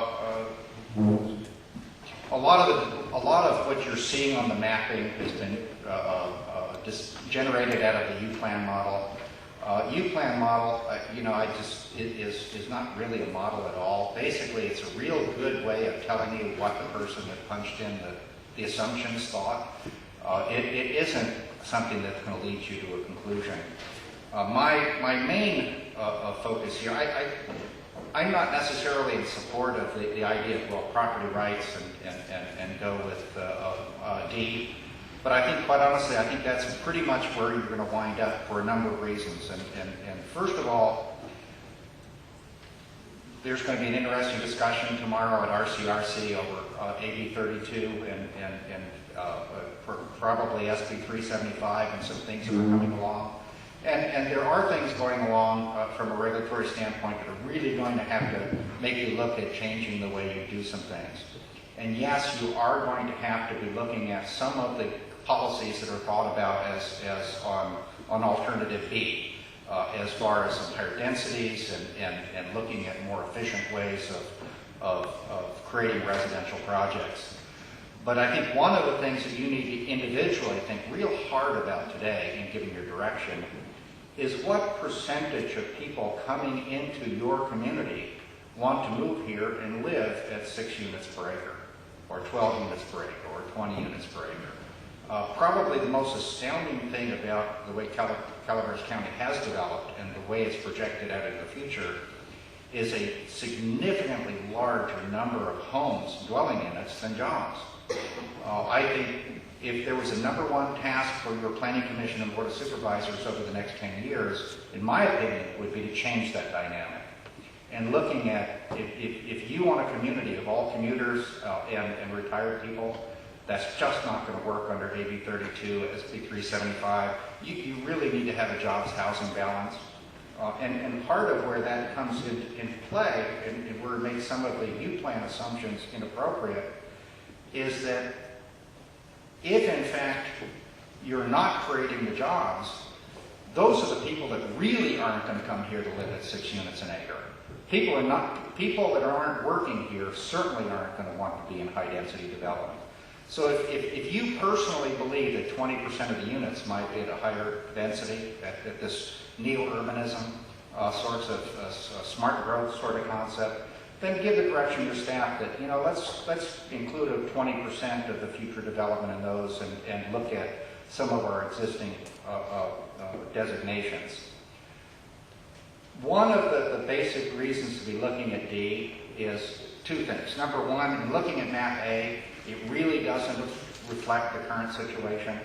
lot of what you're seeing on the mapping has been just generated out of the U-Plan model. U-Plan model, it is not really a model at all. Basically, it's a real good way of telling you what the person that punched in the assumptions thought. It isn't something that's going to lead you to a conclusion. My main focus here, I'm not necessarily in support of the idea of property rights and go with D. But I think, quite honestly, I think that's pretty much where you're going to wind up for a number of reasons. And first of all, there's going to be an interesting discussion tomorrow at RCRC over AB 32 and probably SB 375 and some things that are coming along. And there are things going along from a regulatory standpoint that are really going to have to make you look at changing the way you do some things. And yes, you are going to have to be looking at some of the policies that are thought about as on alternative B, as far as some higher densities and looking at more efficient ways of creating residential projects. But I think one of the things that you need to individually think real hard about today in giving your direction is what percentage of people coming into your community want to move here and live at 6 units per acre, or 12 units per acre, or 20 units per acre. Probably the most astounding thing about the way Calaveras County has developed and the way it's projected out in the future is a significantly larger number of homes, dwelling units, than jobs. I think if there was a number one task for your Planning Commission and Board of Supervisors over the next 10 years, in my opinion, would be to change that dynamic. And looking at, if you want a community of all commuters and retired people, that's just not going to work under AB 32, SB 375. You really need to have a jobs housing balance. And part of where that comes into play, and where it makes some of the U-Plan assumptions inappropriate, is that if in fact you're not creating the jobs, those are the people that really aren't going to come here to live at 6 units an acre. People that aren't working here certainly aren't going to want to be in high density development. So if you personally believe that 20% of the units might be at a higher density, at this neo-urbanism sorts of smart growth sort of concept, then give the direction to your staff that, you know, let's include a 20% of the future development in those and look at some of our existing designations. One of the basic reasons to be looking at D is two things. Number one, in looking at map A, it really doesn't reflect the current situation.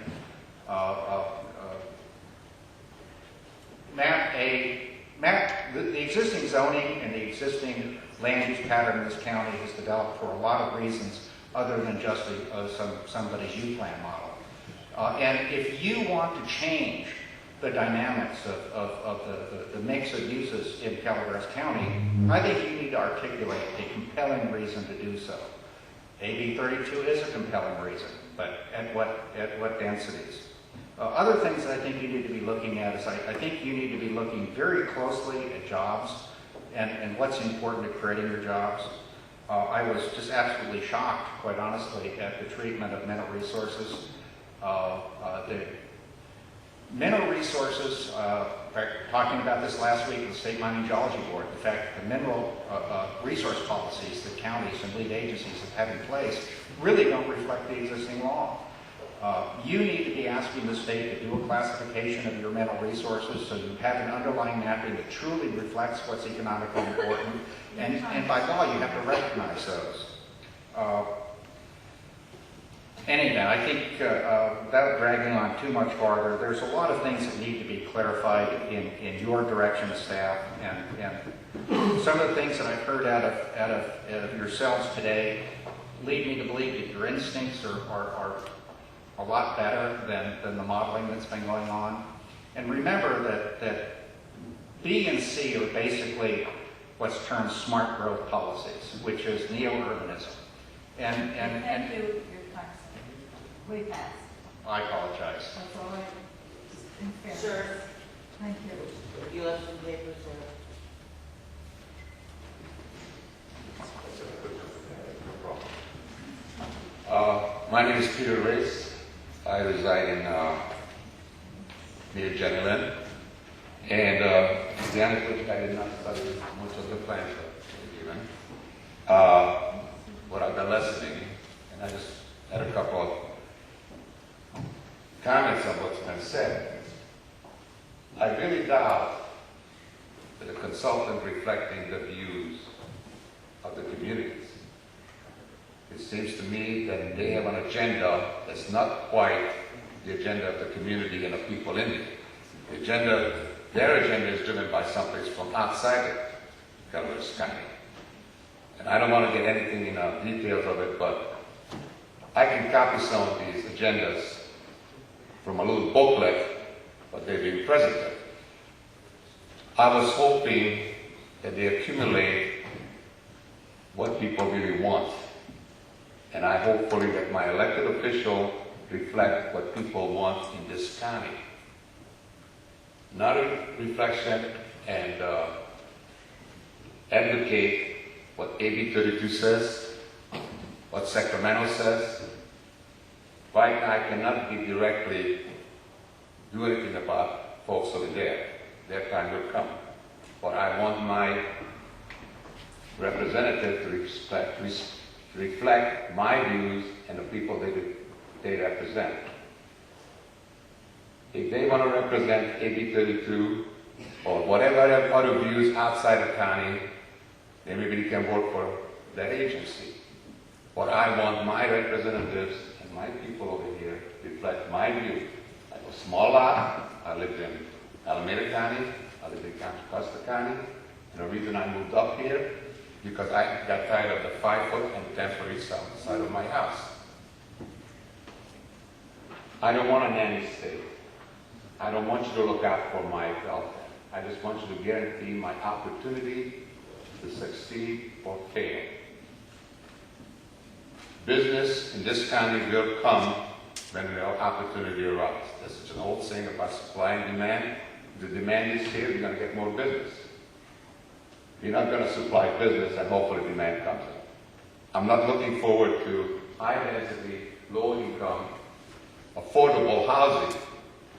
The existing zoning and the existing land use pattern in this county has developed for a lot of reasons other than just somebody's U-plan model. And if you want to change the dynamics of the mix of uses in Calaveras County, I think you need to articulate a compelling reason to do so. AB 32 is a compelling reason, but at what densities? Other things that I think you need to be looking at is I think you need to be looking very closely at jobs and what's important to creating your jobs. I was just absolutely shocked, quite honestly, at the treatment of mineral resources. The mineral resources, in fact, talking about this last week with the State Mining Geology Board, the fact that the mineral resource policies that counties and lead agencies have had in place really don't reflect the existing law. You need to be asking the state to do a classification of your mineral resources so you have an underlying mapping that truly reflects what's economically important, and by law you have to recognize those. Anyway, I think without dragging on too much farther, there's a lot of things that need to be clarified in your direction, staff, and some of the things that I've heard out of yourselves today lead me to believe that your instincts are a lot better than the modeling that's been going on. And remember that B and C are basically what's termed smart growth policies, which is neo-urbanism. And Thank you, your time. We passed. I apologize. That's all right. In fairness. Sir. Thank you. You left some papers there. My name is Peter Race. I reside in near Jenny and to be honest with you, I did not study much of the plans even. But I've been listening, and I just had a couple of comments on what's been said. I really doubt that a consultant reflecting the views of the communities. It seems to me that they have an agenda that's not quite the agenda of the community and the people in it. Their agenda is driven by something from outside of Calaveras County. And I don't want to get anything in details of it, but I can copy some of these agendas from a little booklet, but they've been presented. I was hoping that they accumulate what people really want. And I hopefully that my elected official reflect what people want in this county. Not a reflection and advocate what AB 32 says, what Sacramento says. Right now I cannot be directly do anything about folks over there. Their time will come. But I want my representative to reflect my views and the people they represent. If they want to represent AB 32 or whatever other views outside the county, then maybe they can work for that agency. But I want my representatives and my people over here to reflect my view. I have a small lot. I lived in Alameda County. I lived in Contra Costa County. And the reason I moved up here because I got tired of the 5-foot and 10-foot each side of my house. I don't want a nanny state. I don't want you to look out for my welfare. I just want you to guarantee my opportunity to succeed or fail. Business in this county will come when the opportunity arises. This is an old saying about supply and demand. If the demand is here, you're going to get more business. You're not going to supply business and hopefully demand comes in. I'm not looking forward to high density low-income, affordable housing.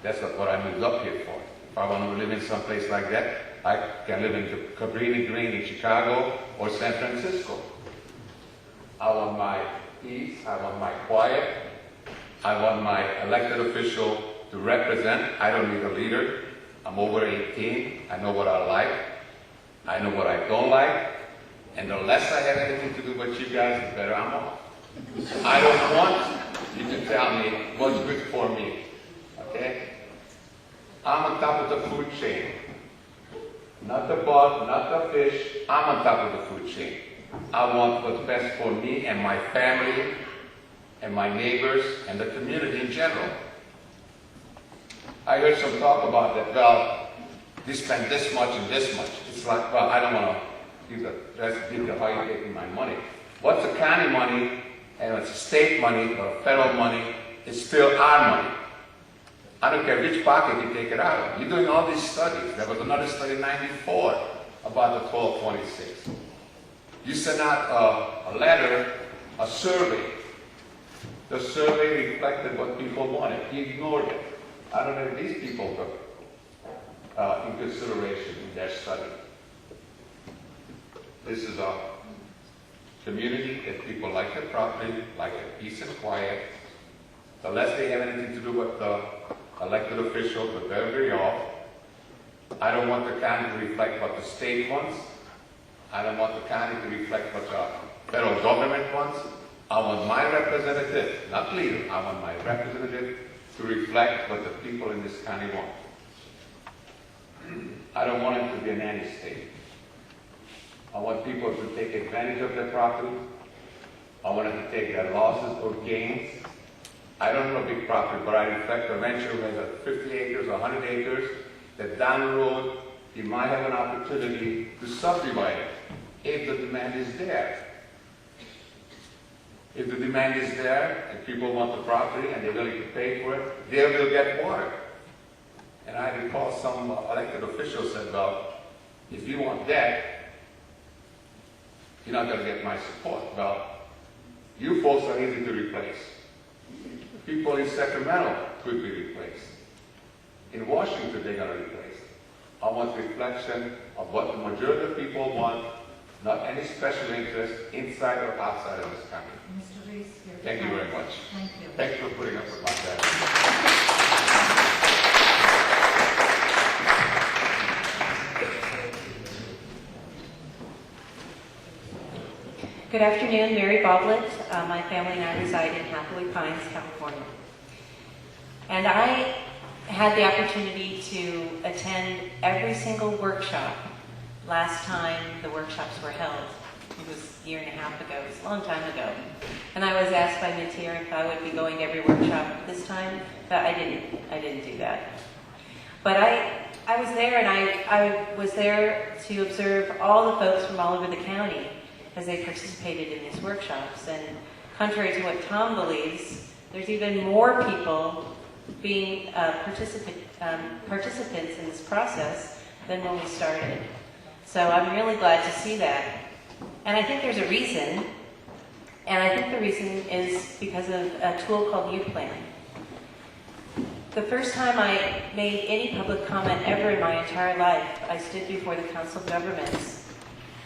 That's what I moved up here for. If I want to live in some place like that, I can live in Cabrini Green in Chicago or San Francisco. I want my peace, I want my quiet, I want my elected official to represent. I don't need a leader. I'm over 18, I know what I like, I know what I don't like, and the less I have anything to do with you guys, the better I'm off. I don't want you to tell me what's good for me, okay? I'm on top of the food chain. Not the bug, not the fish, I'm on top of the food chain. I want what's best for me and my family and my neighbors and the community in general. I heard some talk about that, well, they spend this much and this much. It's like, well, I don't want to give the how you're taking my money. What's the county money and it's state money or federal money, it's still our money. I don't care which pocket you take it out of. You're doing all these studies. There was another study in '94 about the 1226. You sent out a letter, a survey. The survey reflected what people wanted. You ignored it. I don't know if these people took in consideration in their study. This is a community that people like their property, like their peace and quiet. The less they have anything to do with the elected officials, the better they are. I don't want the county to reflect what the state wants. I don't want the county to reflect what the federal government wants. I want my representative, not leader, I want my representative to reflect what the people in this county want. I don't want it to be a nanny state. I want people to take advantage of their property. I want them to take their losses or gains. I don't know big property, but I reflect a venture with 50 acres, 100 acres, that down the road, you might have an opportunity to subdivide it if the demand is there. If the demand is there and people want the property and they're willing to pay for it, they will get water. And I recall some elected officials said, well, if you want that, you're not going to get my support. Well, you folks are easy to replace. People in Sacramento could be replaced. In Washington, they're going to replace. I want reflection of what the majority of people want, not any special interest inside or outside of this country. Mr. Reese, Thank you very much. Thank you. Thanks for putting up with my dad. Good afternoon, Mary Boblet. My family and I reside in Hathaway Pines, California. And I had the opportunity to attend every single workshop last time the workshops were held. It was a year and a half ago, it was a long time ago. And I was asked by Natir if I would be going to every workshop this time, but I didn't do that. But I was there, and I was there to observe all the folks from all over the county as they participated in these workshops. And contrary to what Tom believes, there's even more people being participants in this process than when we started. So I'm really glad to see that. And I think there's a reason, and I think the reason is because of a tool called U-Plan. The first time I made any public comment ever in my entire life, I stood before the Council of Governments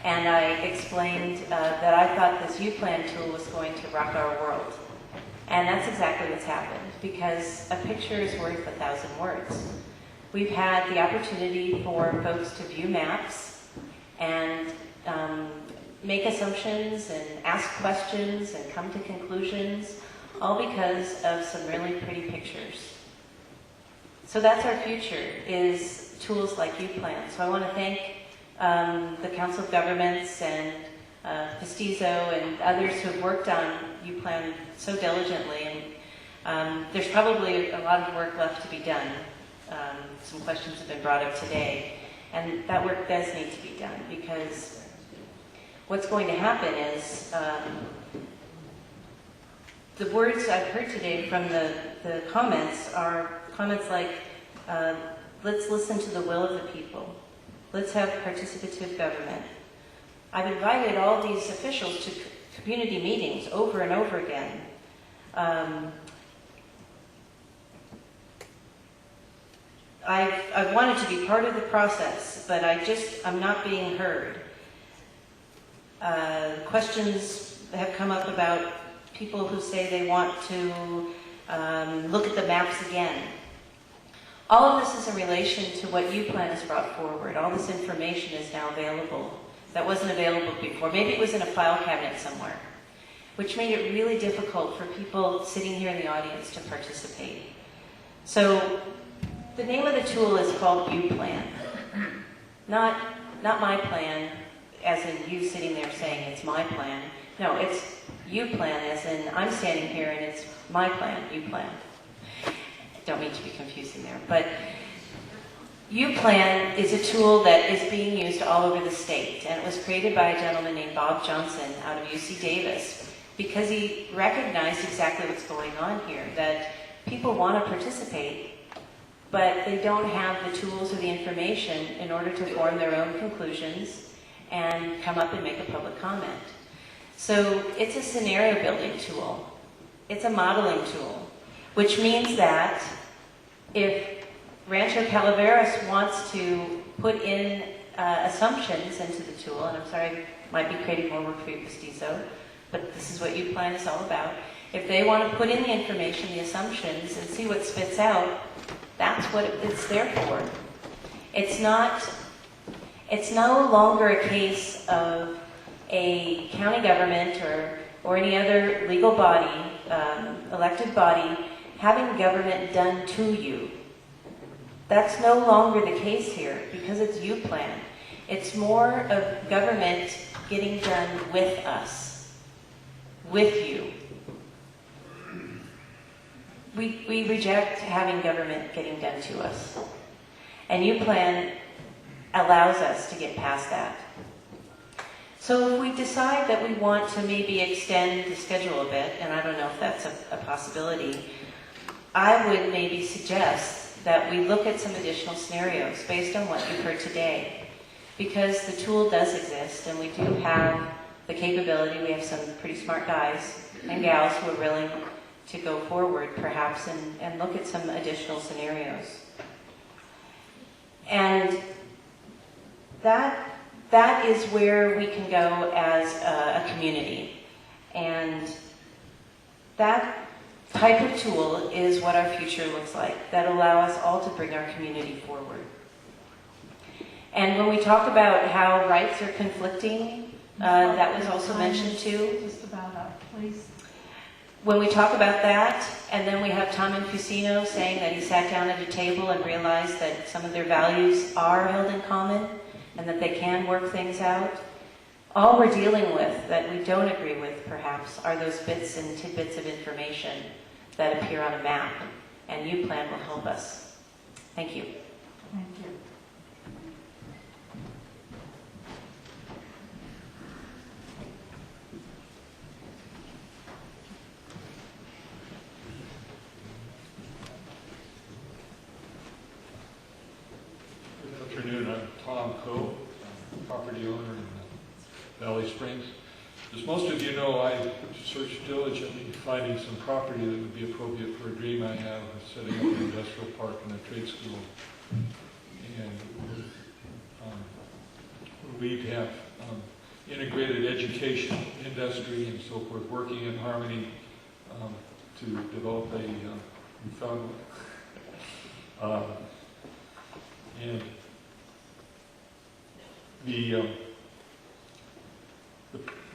and I explained that I thought this U-Plan tool was going to rock our world. And that's exactly what's happened, because a picture is worth 1,000 words. We've had the opportunity for folks to view maps and make assumptions and ask questions and come to conclusions, all because of some really pretty pictures. So that's our future, is tools like U-Plan. So I want to thank the Council of Governments and Pestizo and others who have worked on U-Plan so diligently. And there's probably a lot of work left to be done. Some questions have been brought up today. And that work does need to be done, because what's going to happen is the words I've heard today from the comments are comments like, let's listen to the will of the people. Let's have participative government. I've invited all these officials to community meetings over and over again. I've wanted to be part of the process, but I'm not being heard. Questions have come up about people who say they want to look at the maps again. All of this is in relation to what U-Plan has brought forward. All this information is now available that wasn't available before. Maybe it was in a file cabinet somewhere, which made it really difficult for people sitting here in the audience to participate. So the name of the tool is called U-Plan. Not my plan, as in you sitting there saying it's my plan. No, it's U-Plan, as in I'm standing here and it's my plan, U-Plan. Don't mean to be confusing there, but U-Plan is a tool that is being used all over the state, and it was created by a gentleman named Bob Johnson out of UC Davis because he recognized exactly what's going on here, that people want to participate, but they don't have the tools or the information in order to form their own conclusions and come up and make a public comment. So it's a scenario building tool. It's a modeling tool, which means that if Rancho Calaveras wants to put in assumptions into the tool, and I'm sorry, I might be creating more work for you, Mestizo, but this is what U-Plan is all about. If they want to put in the information, the assumptions, and see what spits out, that's what it's there for. It's no longer a case of a county government or any other legal body, elected body, having government done to you. That's no longer the case here because it's U-Plan. It's more of government getting done with us, with you. We reject having government getting done to us. And U-Plan allows us to get past that. So if we decide that we want to maybe extend the schedule a bit, and I don't know if that's a possibility, I would maybe suggest that we look at some additional scenarios based on what you've heard today. Because the tool does exist, and we do have the capability. We have some pretty smart guys and gals who are willing to go forward, perhaps, and look at some additional scenarios. And that is where we can go as a community. And that type of tool is what our future looks like, that allow us all to bring our community forward. And when we talk about how rights are conflicting, that was also mentioned too. Just about up, please. When we talk about that, and then we have Tom Infusino saying that he sat down at a table and realized that some of their values are held in common and that they can work things out. All we're dealing with that we don't agree with, perhaps, are those bits and tidbits of information that appear on a map, and U-Plan will help us. Thank you. Thank you. Good afternoon. I'm Tom Coe, property owner in Valley Springs. As most of you know, I searched diligently finding some property that would be appropriate for a dream I have of setting up an industrial park and a trade school. And we have integrated education, industry, and so forth, working in harmony to develop a we found and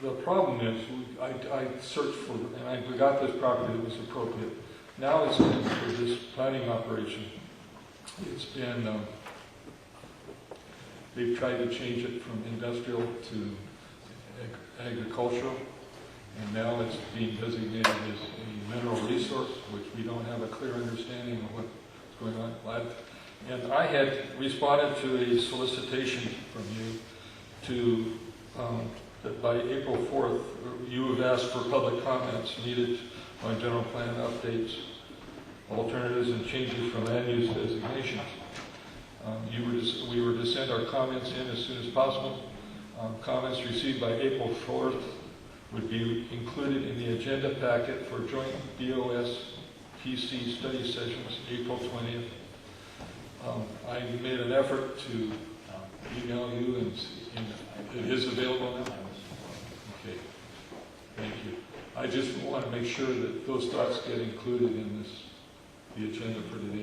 the problem is, I searched for, and we got this property that was appropriate. Now it's in for this planning operation. It's been, they've tried to change it from industrial to agricultural, and now it's being designated as a mineral resource, which we don't have a clear understanding of what's going on. And I had responded to a solicitation from you to that by April 4th, you have asked for public comments needed on general plan updates, alternatives, and changes from land use designations. We were to send our comments in as soon as possible. Comments received by April 4th would be included in the agenda packet for joint BOS-PC study sessions, April 20th. I made an effort to email you, and it is available now? Okay, thank you. I just want to make sure that those thoughts get included in the agenda for today.